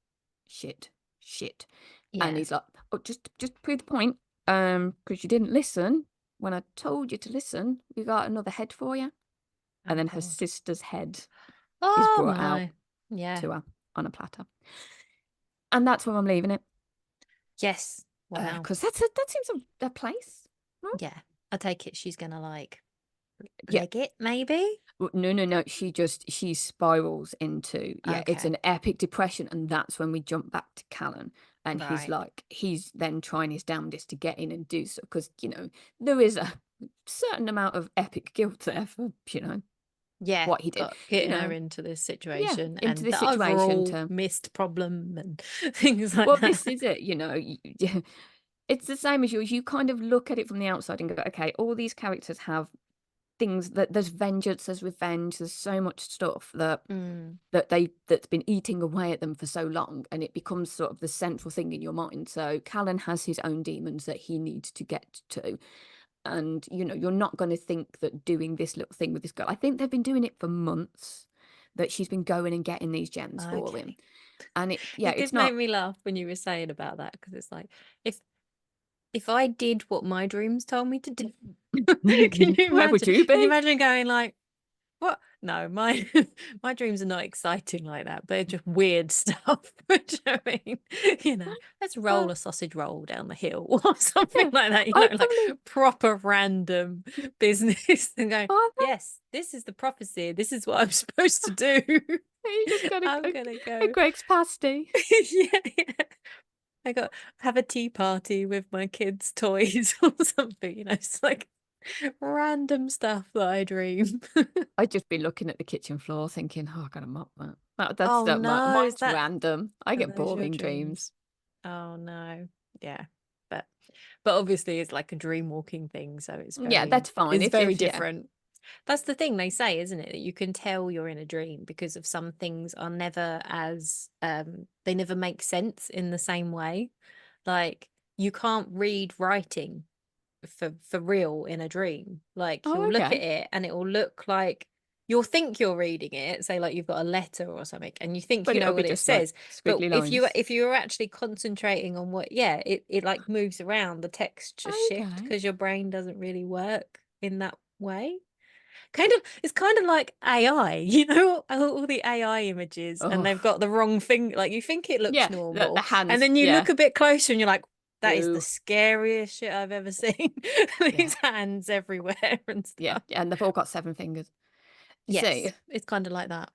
shit. And Yeah. he's like, oh, just prove the point. Because you didn't listen when I told you to listen. We got another head for you. And Oh, then her God. sister's head is Oh, brought out my. Yeah. to her on a platter. And that's where I'm leaving it. Yes. Wow. Because that seems a place. Right? Yeah. I take it she's gonna like Yeah. leg it, maybe? No. She spirals into, yeah, it's Okay. an epic depression. And that's when we jump back to Callan. And Right. he's then trying his damnedest to get in and do so. Because, there is a certain amount of epic guilt there for, Yeah. what he did. Got getting her You into this yeah, situation into and this the situation overall to, missed problem and things like well, that. this is it, yeah, it's the same as yours. You kind of look at it from the outside and go, okay, all these characters have things that there's vengeance, there's revenge, there's so much stuff Mm. that's been eating away at them for so long, and it becomes sort of the central thing in your mind. So Callan has his own demons that he needs to get to. And you're not going to think that doing this little thing with this girl, I think they've been doing it for months, that she's been going and getting these gems for him. Okay. And It it's did make not. me laugh when you were saying about that because it's like if if I did what my dreams told me to do, can you Where would imagine? you Can you be? imagine going like, what? No, my my dreams are not exciting like that. They're just weird stuff. Which I mean, let's Uh, roll a sausage roll down the hill or something yeah, like that. I Like probably. proper random business and going, Oh, yes, this is the prophecy. This is what I'm supposed to do. you just got I'm a gonna a go. Greg's pasty. Yeah, yeah. I got have a tea party with my kids' toys or something, it's like random stuff that I dream. I'd just be looking at the kitchen floor thinking, oh, I gotta mop that. That's Oh that. no, is Mine's that random. I are get those your boring dreams. dreams? Oh no. Yeah. But but obviously it's like a dream walking thing, so Yeah, that's fine. it's very If yeah. different. That's the thing they say, isn't it? That you can tell you're in a dream because of some things are never as they never make sense in the same way. Like you can't read writing for real in a dream. Like Oh, you'll look at okay. it and it will look like you'll think you're reading it, say like you've got a letter or something, and you think But you know it'll be what it just like says. But squiggly lines. if you're actually concentrating on what, yeah, it like moves around, the text just shift Okay. because your brain doesn't really work in that way. Kind of, it's kind of like AI, all the AI images, and Oh, they've got the wrong thing. Like you think it looks yeah. The normal, and hands. then you Yeah. look a bit closer, and you're like, "That is the No. scariest shit I've ever seen." Yeah. These hands everywhere and Yeah. stuff. And they've all got 7 fingers. You see, Yes, it's kind of like that.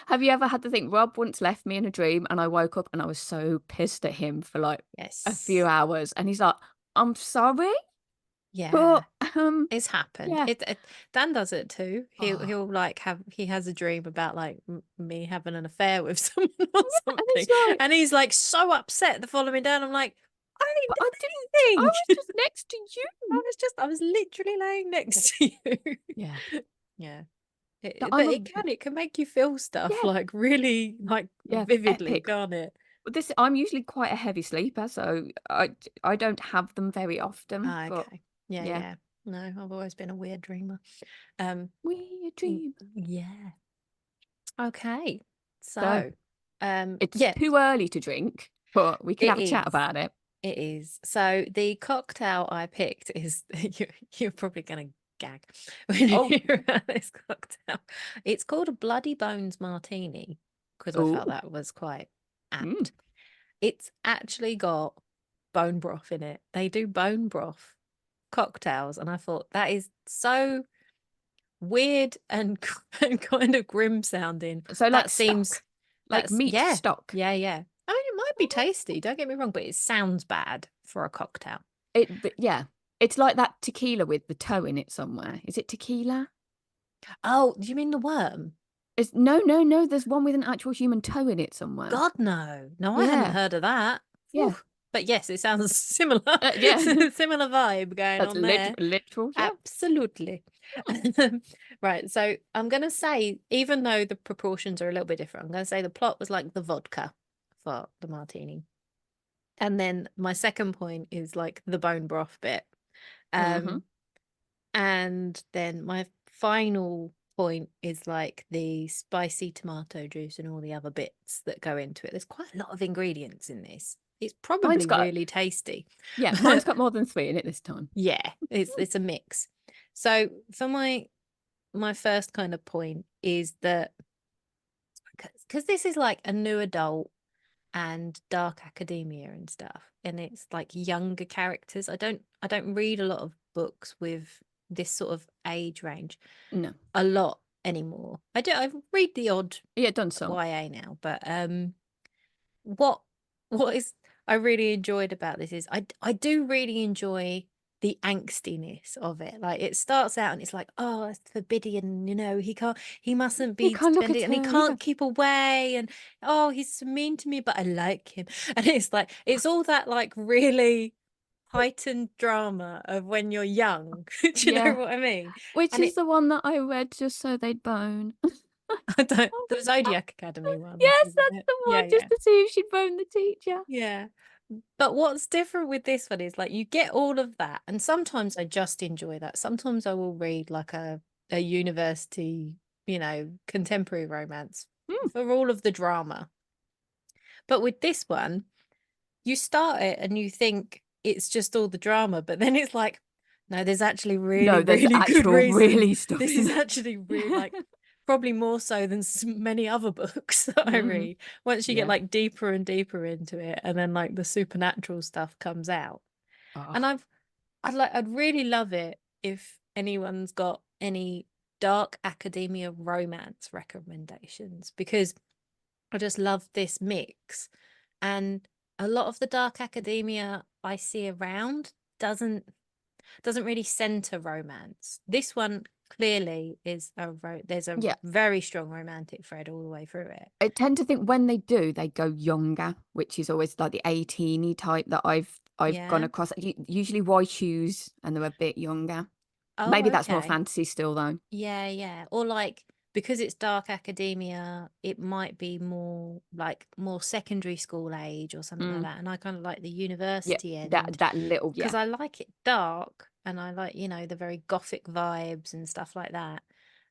have you ever had to think Rob once left me in a dream and I woke up and I was so pissed at him for like a few Yes. hours and he's like, I'm sorry. Yeah. But It's happened. yeah. Dan does it too. He'll Oh. he'll like he has a dream about like me having an affair with someone or And something, it's like, and he's like so upset the following day. And I'm like, I but didn't I do didn't. I was anything. just next to you. I was literally laying next to you. Yeah. Yeah. That But I'm a it can make you feel stuff yeah, like really like yeah, vividly, epic. can't it? But this I'm usually quite a heavy sleeper, so I don't have them very often. Ah, But okay. Yeah, yeah. yeah. No, I've always been a weird dreamer. Um, We dream. yeah. Okay. So So, it's yeah, too early to drink, but we can it have a chat is. about it. It is. So the cocktail I picked is you're probably gonna gag when you Oh, hear about this cocktail. It's called a Bloody Bones Martini because I felt oh, that was quite mm. apt. It's actually got bone broth in it. They do bone broth cocktails, and I thought that is so weird and, and kind of grim sounding. So like That seems stock, like meat yeah, stock. yeah, yeah. I mean, it might be tasty, don't get me wrong, but it sounds bad for a cocktail. But yeah, it's like that tequila with the toe in it somewhere. Is it tequila? Oh, do you mean the worm? It's no. There's one with an actual human toe in it somewhere. God, no. No, I hadn't Yeah, heard of that. yeah, Whew. But yes, it sounds similar. yeah. Similar vibe going That's on there. literal. Yeah. Absolutely. Right. So I'm going to say, even though the proportions are a little bit different, I'm going to say the plot was like the vodka for the martini. And then my second point is like the bone broth bit. Mm-hmm. Um, and then my final point is like the spicy tomato juice and all the other bits that go into it. There's quite a lot of ingredients in this. It's Mine's probably got really tasty. yeah, mine's got more than three in it this time. Yeah, it's a mix. So for my first kind of point is that because this is like a new adult and dark academia and stuff, and it's like younger characters. I don't read a lot of books with this sort of age range No. a lot anymore. I read the odd Yeah, done some. YA now, but what what is I really enjoyed about this is I do really enjoy the angstiness of it. Like it starts out and it's like, oh, it's forbidden, he mustn't You be can't look at spending and he her. You can't can't. keep away and oh, he's so mean to me, but I like him. And it's like it's all that like really heightened drama of when you're young. Do you know Yeah. what I mean? Which And is it the one that I read just so they'd bone. I don't the Zodiac Academy one, Yes, isn't that's it? the Yeah, one, just yeah. to see if she'd bone the teacher. Yeah. But what's different with this one is like you get all of that, and sometimes I just enjoy that. Sometimes I will read like a university, contemporary romance Mm. for all of the drama. But with this one, you start it and you think it's just all the drama, but then it's like, no, there's actually really, No, there's really good actual reasons. really stuff This in is it. actually really like probably more so than many other books that I Hmm. read. Once you get Yeah. like deeper and deeper into it, and then like the supernatural stuff comes out. And Oh, I'd really love it if anyone's got any dark academia romance recommendations because I just love this mix. And a lot of the dark academia I see around doesn't really center romance. This one clearly is there's a yeah. very strong romantic thread all the way through it. I tend to think when they do, they go younger, which is always like the 18-y type that I've gone Yeah. across. Usually white shoes and they're a bit younger. Oh, Maybe that's more okay. fantasy still though. Yeah, yeah. Or like because it's dark academia, it might be more secondary school age or something like Mm. that. And I kind of like the Yeah, university end that little because yeah. I like it dark and I like, the very gothic vibes and stuff like that.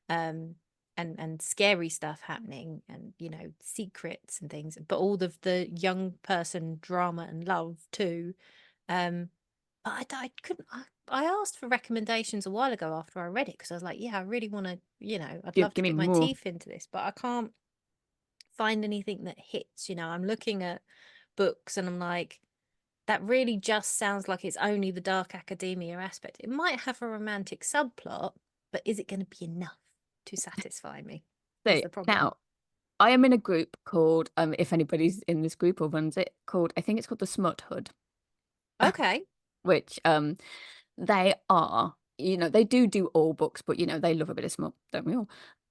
Um and scary stuff happening and, secrets and things, but all of the young person drama and love too. Um but I couldn't. I asked for recommendations a while ago after I read it because I was like, yeah, I really want to, I'd love to Give me get my more. teeth into this, but I can't find anything that hits. I'm looking at books and I'm like, that really just sounds like it's only the dark academia aspect. It might have a romantic subplot, but is it going to be enough to satisfy me? Is So the problem. now I am in a group called if anybody's in this group or runs it, called I think it's called the Smut Hood, Okay. which they are, they do all books, but they love a bit of smut, don't we all?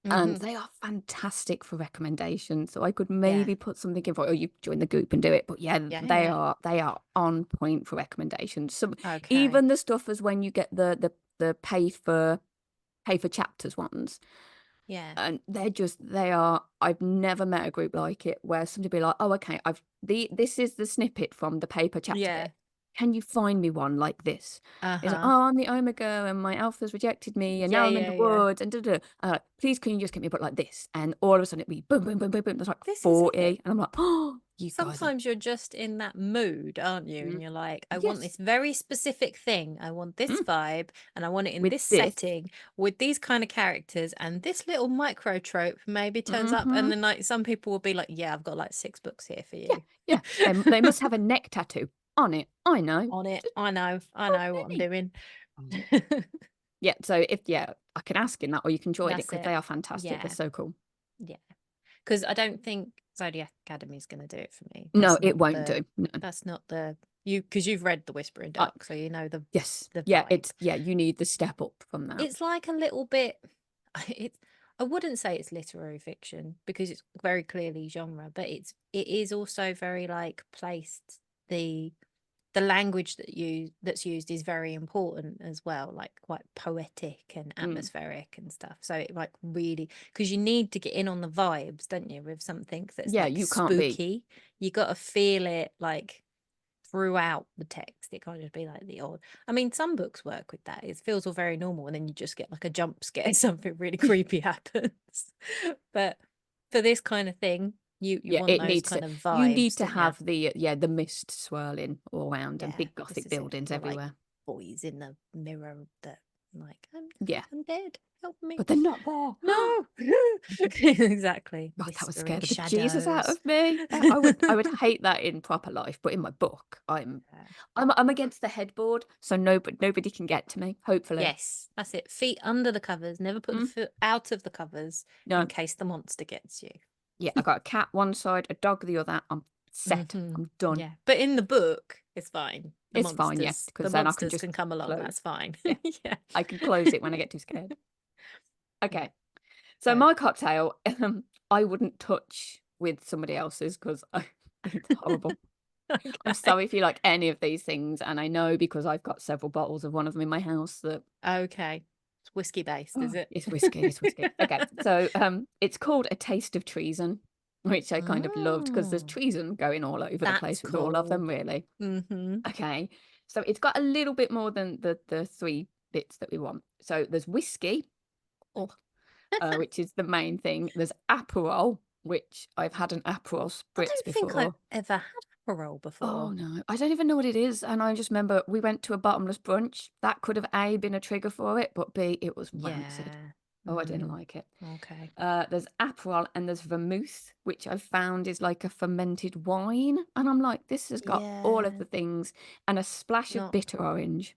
And Hmm. they are fantastic for recommendations. So I could Yeah. maybe put something in for, or you join the group and do it. But yeah, Yeah. they Yeah. are on point for recommendations. Some Okay. even the stuff as when you get the pay for chapters ones. Yeah. And I've never met a group like it where somebody be like, oh, okay, this is the snippet from the paper chapter Yeah. bit. Can you find me one like this? It's like, Uh-huh. oh, I'm the Omega and my alpha's rejected me and now Yeah. I'm in Yeah. the Yeah. woods and please can you just get me a book like this? And all of a sudden it'd be boom, boom, boom, boom, boom. There's like This is 40. it. And I'm like, oh, you guys are Sometimes you're just in that mood, aren't you? And you're like, I want this yes. very specific thing. I want this Mm, vibe, and I want it in with this this. setting with these kind of characters. And this little micro trope maybe turns up. Hmm. And then, like, some people will be like, yeah, I've got like 6 books here for Yeah, you. yeah. They must have a neck tattoo on it. I know. On it. Just I so know what I'm many. doing. Yeah, so I can ask in that or you can join it That's because it. they are fantastic. They're Yeah. so cool. Yeah. Because I don't think Zodiac Academy is going to do it for me. No, it won't do. No. That's not the you because you've read The Whispering Uh, Dark, so you know yes. the Yeah, vibe. you need the step up from that. It's like a little bit. It's I wouldn't say it's literary fiction because it's very clearly genre, but it is also very like placed. The language that's used is very important as well, like quite poetic and Mm. atmospheric and stuff. So it like really because you need to get in on the vibes, don't you, with something that's Yeah, like you can't be. spooky. You got to feel it like throughout the text. It can't just be like the odd. I mean, some books work with that. It feels all very normal, and then you just get like a jump scare, something really creepy happens. But for this kind of thing, you Yeah, want it those needs to. kind of You need vibes, to don't you? have the mist swirling all around and Yeah, big this gothic is it. buildings Or like everywhere. boys in the mirror that like Yeah, I'm dead. Help me. but they're not there. No. Exactly. God, that was Whispering scared of the bejesus out shadows. of me. I would hate that in proper life, but in my book, Yeah. I'm against the headboard, so nobody can get to me. Hopefully, Yes, that's it. Feet under the covers. Never put the mm, foot out of the covers in no, case the monster gets you. yeah, I got a cat one side, a dog the other. I'm set. Hmm. I'm done. Yeah, but in the book, it's fine. It's fine, yeah, The because then I can monsters just can come along. close. That's fine. Yeah, Yeah, I can close it when I get too scared. yeah. Okay, so So my cocktail, I wouldn't touch with somebody else's because it's horrible. I'm okay, sorry if you like any of these things, and I know because I've got several bottles of one of them in my house that okay. It's whiskey based, is oh, it? it's whiskey, it's whiskey. Okay, so it's called A Taste of Treason, which I kind of loved because there's Oh, treason going all over the that's place with all of cool. them, really. Mm-hmm. Okay, so it's got a little bit more than the three bits that we want. So there's whiskey, oh, which is the main thing. There's Aperol, which I've had an Aperol I spritz don't think I've before. ever had Aperol Oh before. no, I don't even know what it is. And I just remember we went to a bottomless brunch. That could have A, been a trigger for it, but B, it was rancid. Yeah. Oh, I didn't like it. Okay. There's Aperol and there's vermouth, which I've found is like a fermented wine. And I'm like, this has got all of Yeah. the things and a splash of Not bitter orange.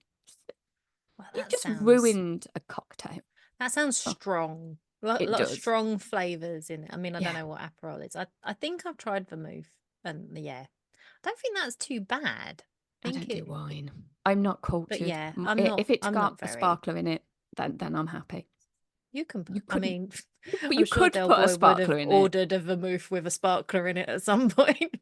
well. You've just ruined a cocktail. That sounds Oh, strong. A it lot of does. strong flavors in it. I mean, I don't Yeah, know what Aperol is. I think I've tried vermouth, and yeah, I don't think that's too bad. I I think don't do it, wine. I'm not but cultured. yeah, If it's I'm got not a very. sparkler in it, then I'm happy. You can put. You I couldn't, mean, but I'm you sure could Del put a Boy would sparkler have in it. ordered a vermouth with a sparkler in it at some point.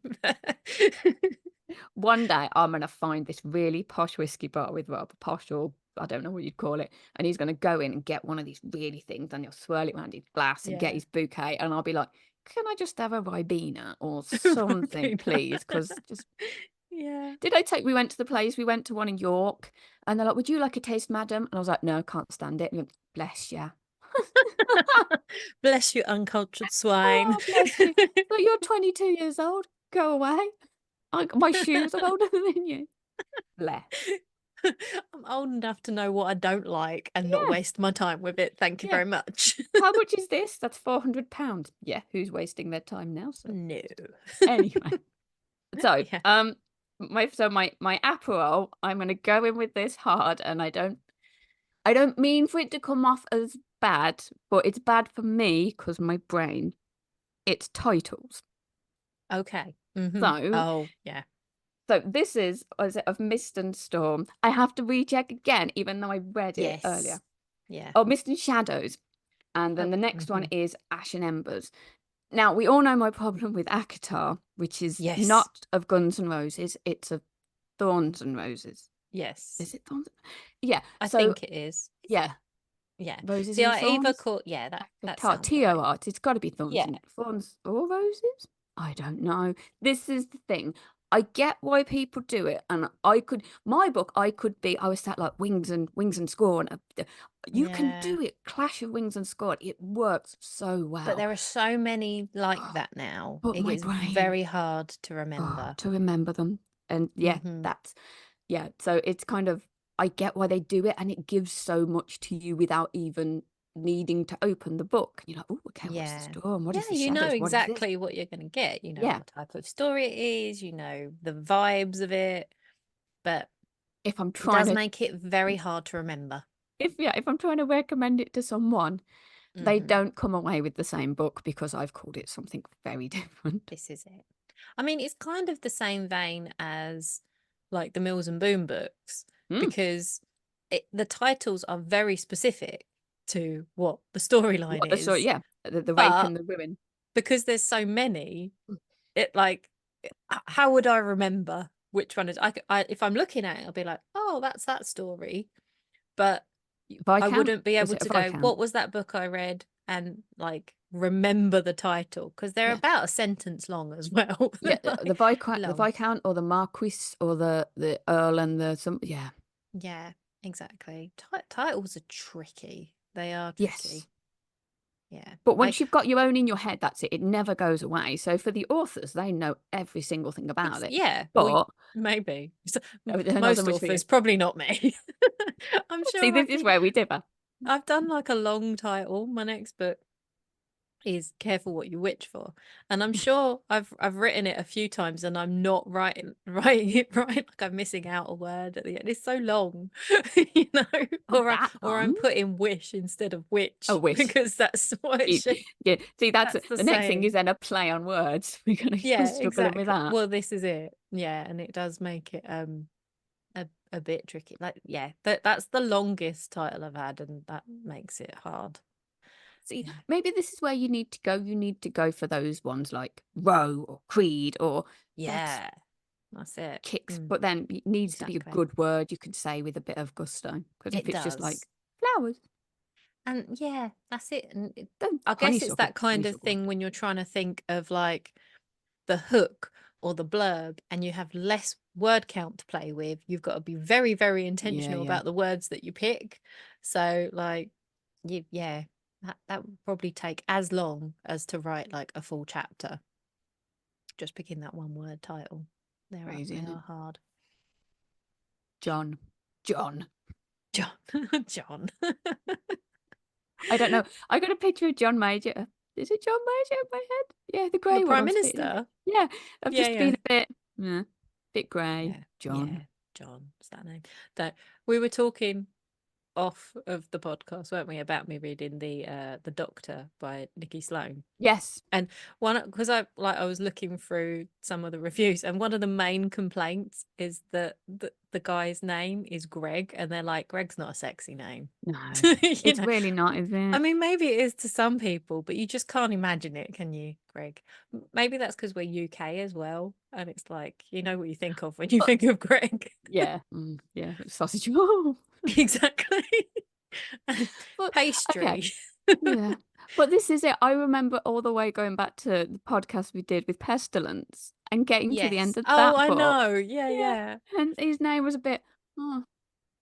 One day I'm gonna find this really posh whiskey bar with Rob, posh or I don't know what you'd call it, and he's gonna go in and get one of these really things, and he'll swirl it around his glass and get Yeah. his bouquet, and I'll be like, "Can I just have a Ribena or something, Ribena. please?" Because just Yeah. did I take? We went to the place. We went to one in York, and they're like, "Would you like a taste, madam?" And I was like, "No, can't stand it." And he went, bless you. Bless you, uncultured swine. Oh, bless you. But you're 22 years old. Go away. My shoes are older than you. Bless. I'm old enough to know what I don't like and not Yeah, waste my time with it. Thank you yeah. very much. How much is this? That's £400. Yeah, who's wasting their time now? So No. anyway, so Yeah. my Aperol, I'm gonna go in with this hard, and I don't mean for it to come off as bad, but it's bad for me because my brain. It's titles. Okay. Hmm. So Oh, yeah. So this is of Mist and Storm. I have to recheck again, even though I read it Yes. earlier. Yeah. Oh, Mist and Shadows. And then Oh, the next one is Ash and Embers. Now, we all know my problem with ACOTAR, which is yes. not of Guns N' Roses, it's of Thorns and Roses. Yes. Is it Thorns? Yeah. I So, think it is. Is yeah, it? Yeah. Roses See, and I either Thorns. call, yeah, that ACOTAR, sounds right. TOR. It's got to be Thorns Yeah. and Thorns or Roses. I don't know. This is the thing. I get why people do it, and my book, I was sat like Wings and Scorn. You can Yeah. do it. Clash of Wings and Scorn. It works so But well. there are so many like that now. But It my gets brain, very hard to remember. to remember them. And yeah, Hmm. yeah. So it's kind of, I get why they do it, and it gives so much to you without even needing to open the book. You're like, oh, okay, what's the Yeah. storm? What Yeah, is the you know shadows? What is this? exactly what you're going to get. You know Yeah. what type of story it is, you know the vibes of it, but If I'm it trying does to, make it very hard to remember. if I'm trying to recommend it to someone, they Hmm. don't come away with the same book because I've called it something very different. This is it. I mean, it's kind of the same vein as like the Mills and Boon books Mm. because the titles are very specific to what the storyline What the so is, yeah, the rake but and the ruin. because there's so many, it like how would I remember which one is if I'm looking at it, I'll be like, oh, that's that story, but I Viscount? wouldn't be Was able it a to go, Viscount? what was that book I read, and like remember the title because they're Yeah. about a sentence long as well. Yeah, They're like The long. Viscount or the Marquis or the Earl and the some yeah. Yeah, exactly. Titles are tricky. They are Yes. tricky. Yeah. But once you've got your own in your head, that's it. It never goes away. So for the authors, they know every single thing about it. Yeah, well, But maybe. not so Most much for you. authors, probably not me. I'm See, sure this is where we differ. I've done like a long title. My next book is Careful What You Wish For. And I'm sure I've written it a few times and I'm not writing it right. Like I'm missing out a word at the end. It's so long, you know, Not that or I'm long. putting wish instead of A witch wish. because that's what it should. Yeah. See, that's That's the the next thing is saying. then a play on words. We're gonna be Yeah, struggling with exactly. that. Well, this is it. Yeah, and it does make it a bit tricky. Like, yeah, that's the longest title I've had, and that makes it hard. See, Yeah. maybe this is where you need to go. You need to go for those ones like Row or Creed or that's Yeah, that's it. kicks. Mm, But then it needs to be a exactly. good word you can say with a bit of gusto. Because if It it's just does. like flowers, And yeah, that's it. And then I guess it's honeysuckle, that kind of honeysuckle. thing when you're trying to think of like the hook or the blurb and you have less word count to play with. You've got to be very, very Yeah, intentional yeah. about the words that you pick. So like yeah, that would probably take as long as to write like a full chapter. Just picking that one word title. Crazy, They isn't it? are hard. John. John. John. John. I don't know. I got a picture of John Major. Is it John Major in my head? Yeah, the The grey one Prime I'm spitting in. Minister. Yeah, I've Yeah, just been yeah. a bit grey. Yeah, John. yeah, John, is that name? That we were talking off of the podcast, weren't we, about me reading the Doctor by Nikki Sloan. Yes. And one because I was looking through some of the reviews, and one of the main complaints is that the guy's name is Greg, and they're like, Greg's not a sexy name. No, You it's know, really not, is I it? mean, maybe it is to some people, but you just can't imagine it, can you, Greg? Maybe that's because we're UK as well, and it's like you know what you think of when you But think of Greg. yeah, yeah, sausage roll. Exactly. And But okay, pastry. yeah. But this is it. I remember all the way going back to the podcast we did with Pestilence and getting to the Yes. end of Oh, that I book. know. Yeah, Yeah, yeah. and his name was a bit. Oh,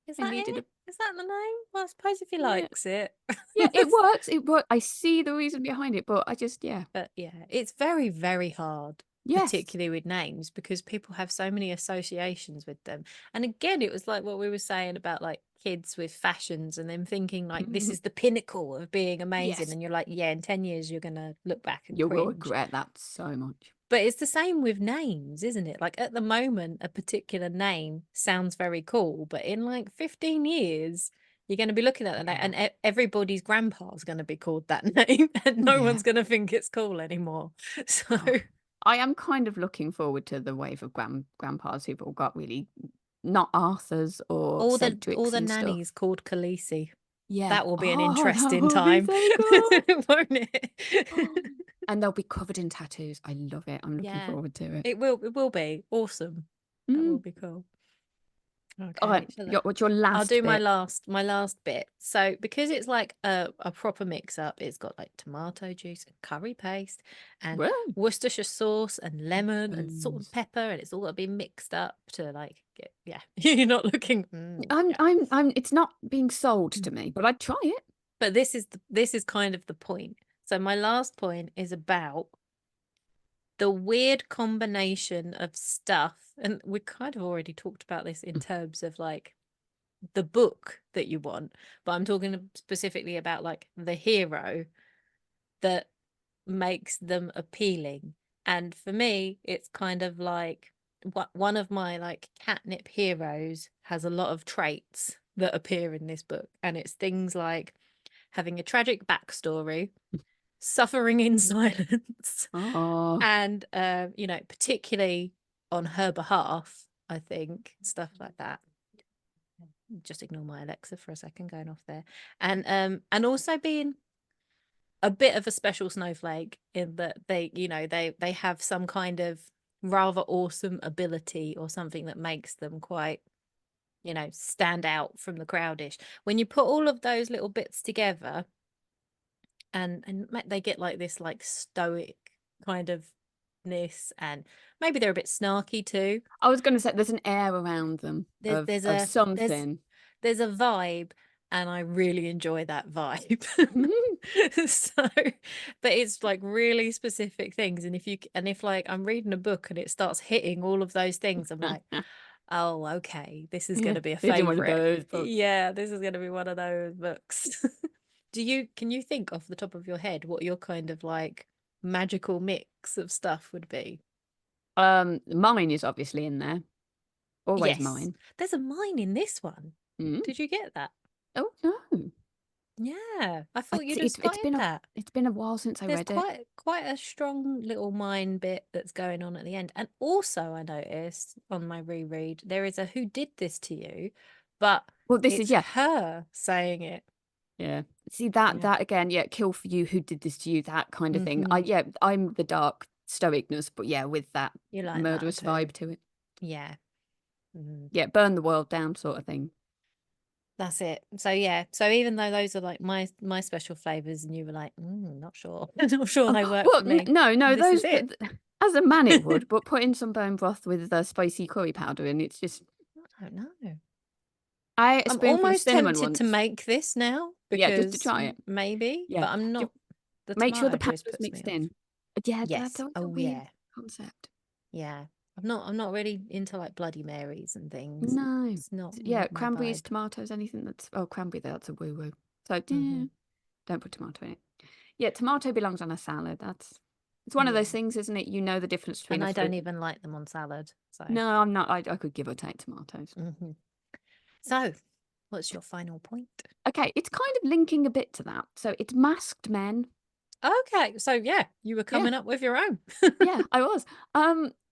Is I that needed it? a Is that the name? Well, I suppose if he yeah. likes it. Yeah, it works. It works. I see the reason behind it, but I just yeah. But yeah, it's very, very hard, Yes. particularly with names, because people have so many associations with them. And again, it was like what we were saying about like kids with fashions and them thinking like this is the pinnacle of being amazing. Yes. And you're like, yeah, in 10 years, you're going to look back and You will cringe. regret that so much. But it's the same with names, isn't it? Like at the moment, a particular name sounds very cool, but in like 15 years, you're going to be looking at that Yeah. and everybody's grandpa's going to be called that name and no Yeah. one's going to think it's cool anymore. So, Oh, I am kind of looking forward to the wave of grandpas who've all got really not Arthurs or All Cedrics the and stuff. nannies called Khaleesi. Yeah. That will be an Oh, that interesting would be time, so cool. won't it? And they'll be covered in tattoos. I love it. I'm looking Yeah, forward to it. it will be awesome. That will Mm. be cool. All right. Okay, so What's your I'll last do bit? my last bit. So because it's like a proper mix up, it's got like tomato juice and curry paste and Whoa. Worcestershire sauce and lemon and salt and Booze. pepper, and it's all got to be mixed up to like get, yeah. You're not looking, yeah. It's not being sold to me, but I'd try it. But this is kind of the point. So my last point is about the weird combination of stuff, and we kind of already talked about this in terms of like the book that you want, but I'm talking specifically about like the hero that makes them appealing. And for me, it's kind of like one of my like catnip heroes has a lot of traits that appear in this book, and it's things like having a tragic backstory, suffering in silence, Oh, and particularly on her behalf, I think stuff like that. Just ignore my Alexa for a second, going off there. And also being a bit of a special snowflake in that they have some kind of rather awesome ability or something that makes them quite, stand out from the crowdish. When you put all of those little bits together, and they get like this like stoic kind of ness, and maybe they're a bit snarky too. I was going to say there's an air around them there's of there's of a there's something. there's a vibe, and I really enjoy that vibe. So, but it's like really specific things, and if like I'm reading a book and it starts hitting all of those things, I'm like, oh, okay, this is going Yeah, to be a it's in one of favorite. those books. Yeah, this is going to be one of those books. Can you think off the top of your head what your kind of like magical mix of stuff would be? Mine is obviously in there. Always Yes, mine. there's a mine in this one. Mm. Did you get that? Oh no. Yeah, I thought you'd have It's spotted been a that. while since I There's read it. quite a strong little mine bit that's going on at the end. And also I noticed on my reread there is a who did this to you, but Well, this is it's yeah. her saying it. Yeah. See that Yeah. that again, yeah, kill for you, who did this to you, that kind of thing. Hmm. I'm the dark stoicness, but yeah, with that You like that murderous too. vibe to it. Yeah. Mhm. Yeah, burn the world down sort of thing. That's it. So yeah. So even though those are like my special flavors, and you were like, not sure, not sure they Oh, work well, for me. no, This is those it. as a man it would, but putting some bone broth with the spicy curry powder in, it's just I don't know. I ate a I'm spoonful of almost cinnamon tempted to once. make this now Yeah, just to because try it. maybe, Yeah. but I'm Ju- not. The Make sure tomato the juice powder's puts me mixed off. in. Yeah, that's Yes. always a Oh weird yeah. concept. Yeah. I'm not really into like Bloody Marys and things. No. It's not Yeah, not my cranberries, vibe. tomatoes, anything that's cranberry, that's a woo-woo. So yeah, Hmm. don't put tomato in it. Yeah, tomato belongs on a salad. It's one of those Yeah. things, isn't it? You know the difference between And a I fruit. don't even like them on salad. So. No, I'm not. I could give or take tomatoes. Hmm. So, what's your final point? Okay, it's kind of linking a bit to that. So it's masked men. Okay. So yeah, you were Yeah, coming up with your own. yeah, I was.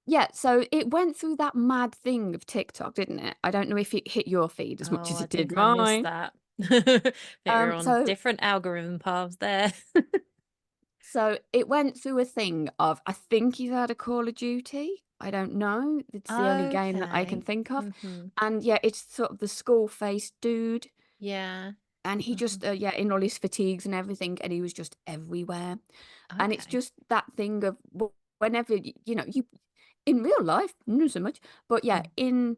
Yeah, so it went through that mad thing of TikTok, didn't it? I don't know if it hit your feed as much Oh, as I it did think I missed mine. that. Think we're on So different algorithm paths there. So it went through a thing of, I think he's had a Call of Duty. I don't know. It's the only game that I can Okay. think of. Hmm. And yeah, it's sort of the skull faced dude. Yeah. And he Hmm. just, yeah, in all his fatigues and everything. And he was just everywhere. And it's Okay. just that thing of whenever, you in real life, not so much. But yeah, Mm.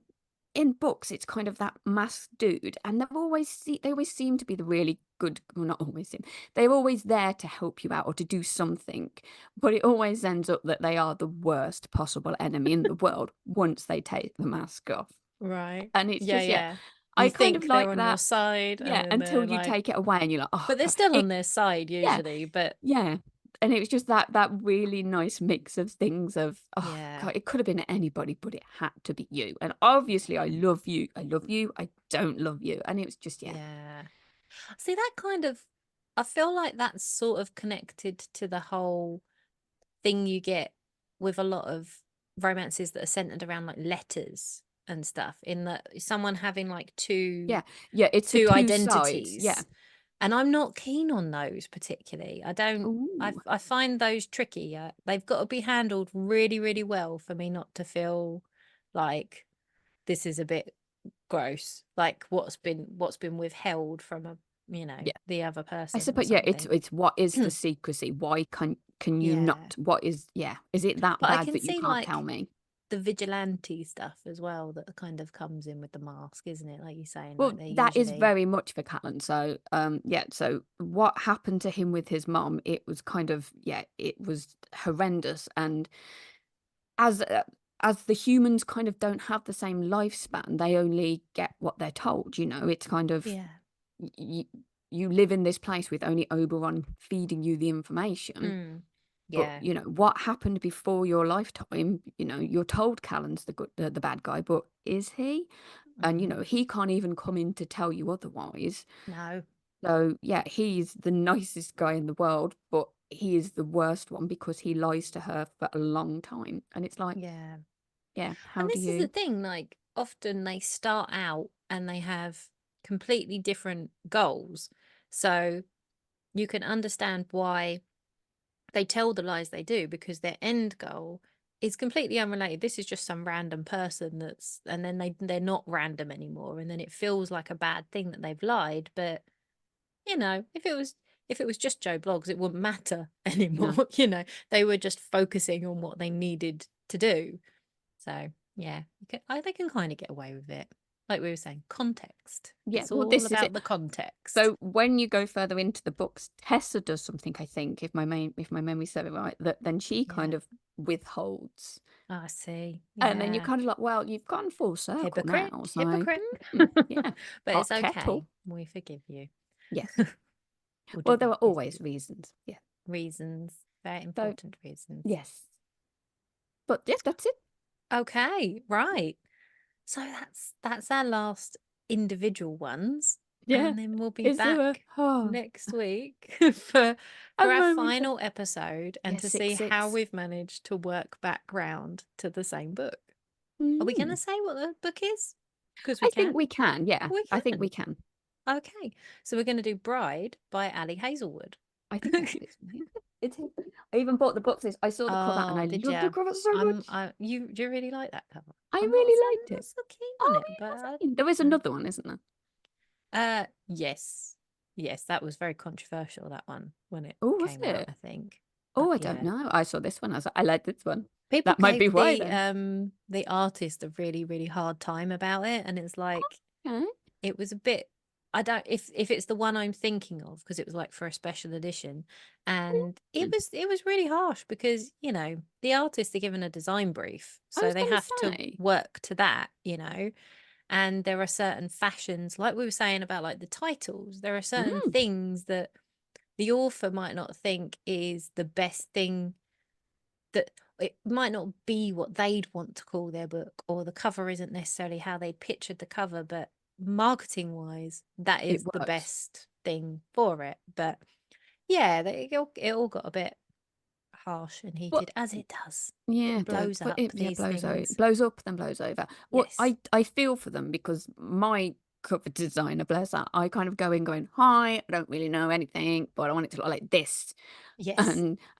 in books, it's kind of that masked dude, and they always seem to be the really good. Well, not always seem. They're always there to help you out or to do something, but it always ends up that they are the worst possible enemy in the world once they take the mask off. Right. And it's Yeah, just yeah, yeah. You I kind of think they're like on your that. side, and Yeah, then until they're you like, take it away and you're like, oh but they're god, still it on their side yeah, usually. But yeah. And it was just that really nice mix of things of, oh yeah, God, it could have been anybody, but it had to be you. And obviously I love you. I love you. I don't love you. And it was just, yeah. yeah. See, that kind of, I feel like that's sort of connected to the whole thing you get. with a lot of romances that are centered around like letters and stuff, in that someone having like Yeah. Yeah. It's the two two sides. Yeah. identities. And I'm not keen on those particularly. I don't, Ooh. I find those tricky. They've got to be handled really, really well for me not to feel like this is a bit gross, like what's been withheld from Yeah. the other I person or suppose, yeah, something. it's what is the secrecy? Why can you Yeah. not? What is, yeah? Is it that But I bad can that you see can't tell like me? the vigilante stuff as well that kind of comes in with the mask, isn't it? Like you're saying, like Well, they're that is usually, very much for Catelyn. So, yeah. So, what happened to him with his mom? It was kind of, yeah, it was horrendous. And as uh, as the humans kind of don't have the same lifespan, they only get what they're told. It's kind of yeah. you you live in this place with only Oberon feeding you the information. Mm, But yeah. what happened before your lifetime? You're told Callan's the bad guy, but is he? And Mm, he can't even come in to tell you otherwise. no. So yeah, he's the nicest guy in the world, but he is the worst one because he lies to her for a long time. And it's like, Yeah. yeah, And how do this is the you? thing, like often they start out and they have completely different goals. So you can understand why they tell the lies they do, because their end goal is completely unrelated. This is just some random person and then they're not random anymore, and then it feels like a bad thing that they've lied. But if it was just Joe Blogs, it wouldn't matter No. anymore. They were just focusing on what they needed to do. So yeah, they can kind of get away with it. Like we were saying, context. Yeah, It's well, all this is about it. the context. So when you go further into the books, Tessa does something, I think, if my memory serves it right, that then she kind Yeah. of withholds. Oh, I see. And then you're Yeah. kind of like, well, you've gone full circle now. Hypocrite, So, hypocrite. yeah, But it's hot okay. kettle. We forgive you. Yes. Or do Well, there we are forgive always you? reasons. Yeah. Reasons, very So, important reasons. yes. But yeah, that's it. Okay, right. So that's our last individual ones, Yeah. and then we'll be Is there a, back oh, next week for a our moment of, final episode, and yeah, to see how 6-6. we've managed to work back round to the same book. Are we going to Mm. say what the book is? Because we I think can. we can. Yeah. We I think can. we can. Okay. So we're going to do Bride by Ali Hazelwood. I think I have this one here. It's here. I even bought the box. I saw the cover and I Oh, did loved the you? cover so much. You do you really like that cover? I I'm really liked not it. so keen on Oh, it, but yeah, that's fine. There is another one, isn't there? yes. Yes, that was very controversial, that one, when it Oh, was came out, it? I think. Oh, I don't Yeah. know. I saw this one. I was like, I like this one. People That might be gave why then. the artist a really, really hard time about it, and it's like Okay. it was a bit, I don't, if it's the one I'm thinking of, because it was like for a special edition, and it Mm. was really harsh because, the artists are given a design brief, I so was they going to have to say. work to that. And there are certain fashions, like we were saying about like the titles, there are certain Mm, things that the author might not think is the best thing, that it might not be what they'd want to call their book, or the cover isn't necessarily how they pictured the cover, but marketing wise, that it is the works. best thing for it. But yeah, it all got a bit harsh and But heated, as it does. yeah, It blows but up yeah, these things. blows up, then blows over. Well, Yes. I feel for them because my cover designer, bless her, I kind of go in going, hi, I don't really know anything, but I want it to look like this, Yes.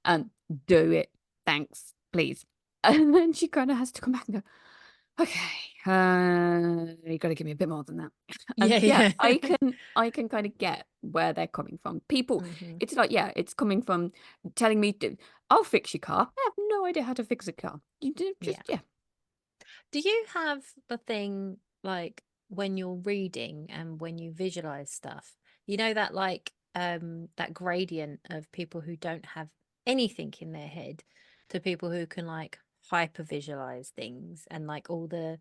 and do it, thanks, please. And then she kind of has to come back and go, okay, you got to give me a bit more than that. Yeah, And yeah, yeah. I can kind of get where they're coming from. People, Hmm. it's like, yeah, it's coming from telling me, I'll fix your car. I have no idea how to fix a car. You do just, Yeah. yeah. Do you have the thing like when you're reading and when you visualize stuff, that like that gradient of people who don't have anything in their head to people who can like hyper visualize things, and like all the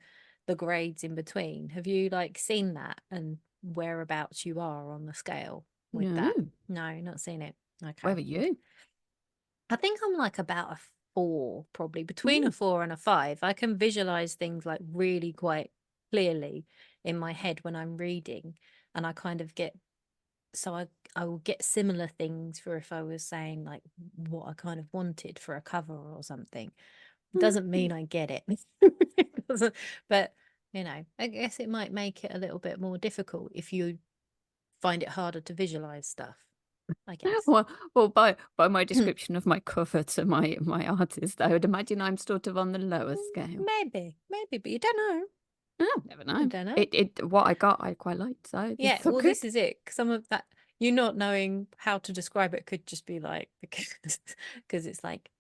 grades in between? Have you like seen that, and whereabouts you are on the scale with No, that? No, not seen it. where Okay. are you? I think I'm like about a 4, probably between a Ooh, 4 and a 5. I can visualize things like really quite clearly in my head when I'm reading, and I kind of get, so I will get similar things for if I was saying like what I kind of wanted for a cover or something. Doesn't mean I get it. It doesn't, but I guess it might make it a little bit more difficult if you find it harder to visualize stuff, I guess. Well, by my description of my cover to my artist, I would imagine I'm sort of on the lower scale. Maybe, but you don't know. Oh, never I know. don't know. What I got, I quite liked. So Yeah, it's all well, good. this is it. Some of that, you not knowing how to describe it could just be like, because it's like,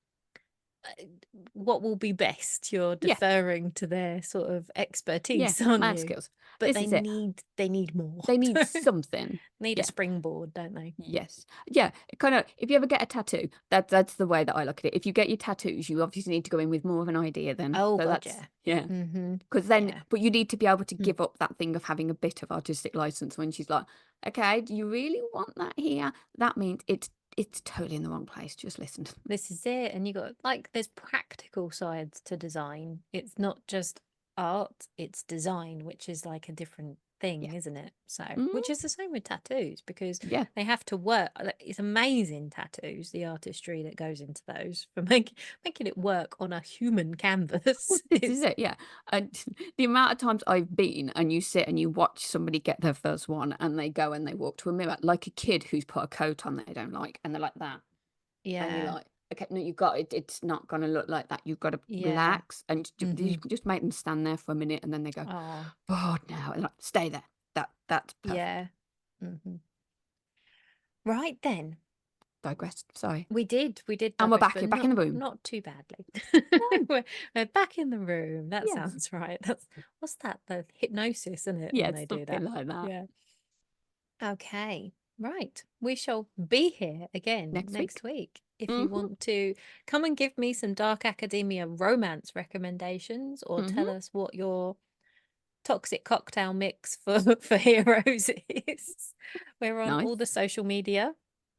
what will be best? You're Yeah, deferring to their sort of yeah, expertise, aren't mad you? skills. But This they is it. need more. They need something. Need a Yeah. springboard, don't they? Yes. Yeah. Kind of, if you ever get a tattoo, that's the way that I look at it. If you get your tattoos, you obviously need to go in with more of an idea then. Oh So God, that's, yeah. yeah. Mm-hmm. Because then, Yeah. but you need to be able to Mm. give up that thing of having a bit of artistic license when she's like, okay, do you really want that here? That means it's totally in the wrong place. Just listen. This is it. And you got like there's practical sides to design. It's not just art, it's design, which is like a different Yeah. thing, isn't it? So, Mm, which is the same with tattoos because yeah. they have to work. It's amazing tattoos, the artistry that goes into those for making it work on a human Well, canvas. this is it, yeah. And the amount of times I've been and you sit and you watch somebody get their first one and they go and they walk to a mirror like a kid who's put a coat on they don't like and they're like that. And you're Yeah. like, okay, no, you got it. It's not going to look like that. You've got to Yeah. relax and Mm-hmm. you can just make them stand there for a minute and then they go, Oh, bored now. And like, stay there. That's perfect. yeah. Mm-hmm. Right then. Digressed. Sorry. We did And we're digress, back but here, back in the room. not too badly. No. We're back in the room. That Yes. sounds right. That's what's that? The hypnosis, isn't it? Yeah, When it's they do something that. like that. Yeah. Okay. Right. We shall be here again Next next week. week. If you Mm-hmm. want to come and give me some dark academia romance recommendations or Mm-hmm. tell us what your toxic cocktail mix for for heroes is. We're on all the Nice. social media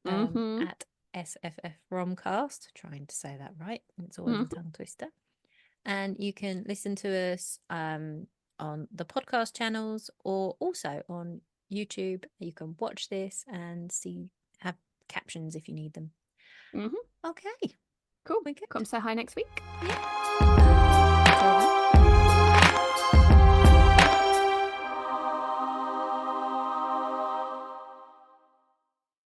Mm-hmm. at SFF Romcast. Trying to say that right. It's always a Mm-hmm. tongue twister. And you can listen to us on the podcast channels or also on YouTube. You can watch this and have captions if you need them. Mm-hmm. Okay, Cool. we're good. Come say hi next week. Yeah.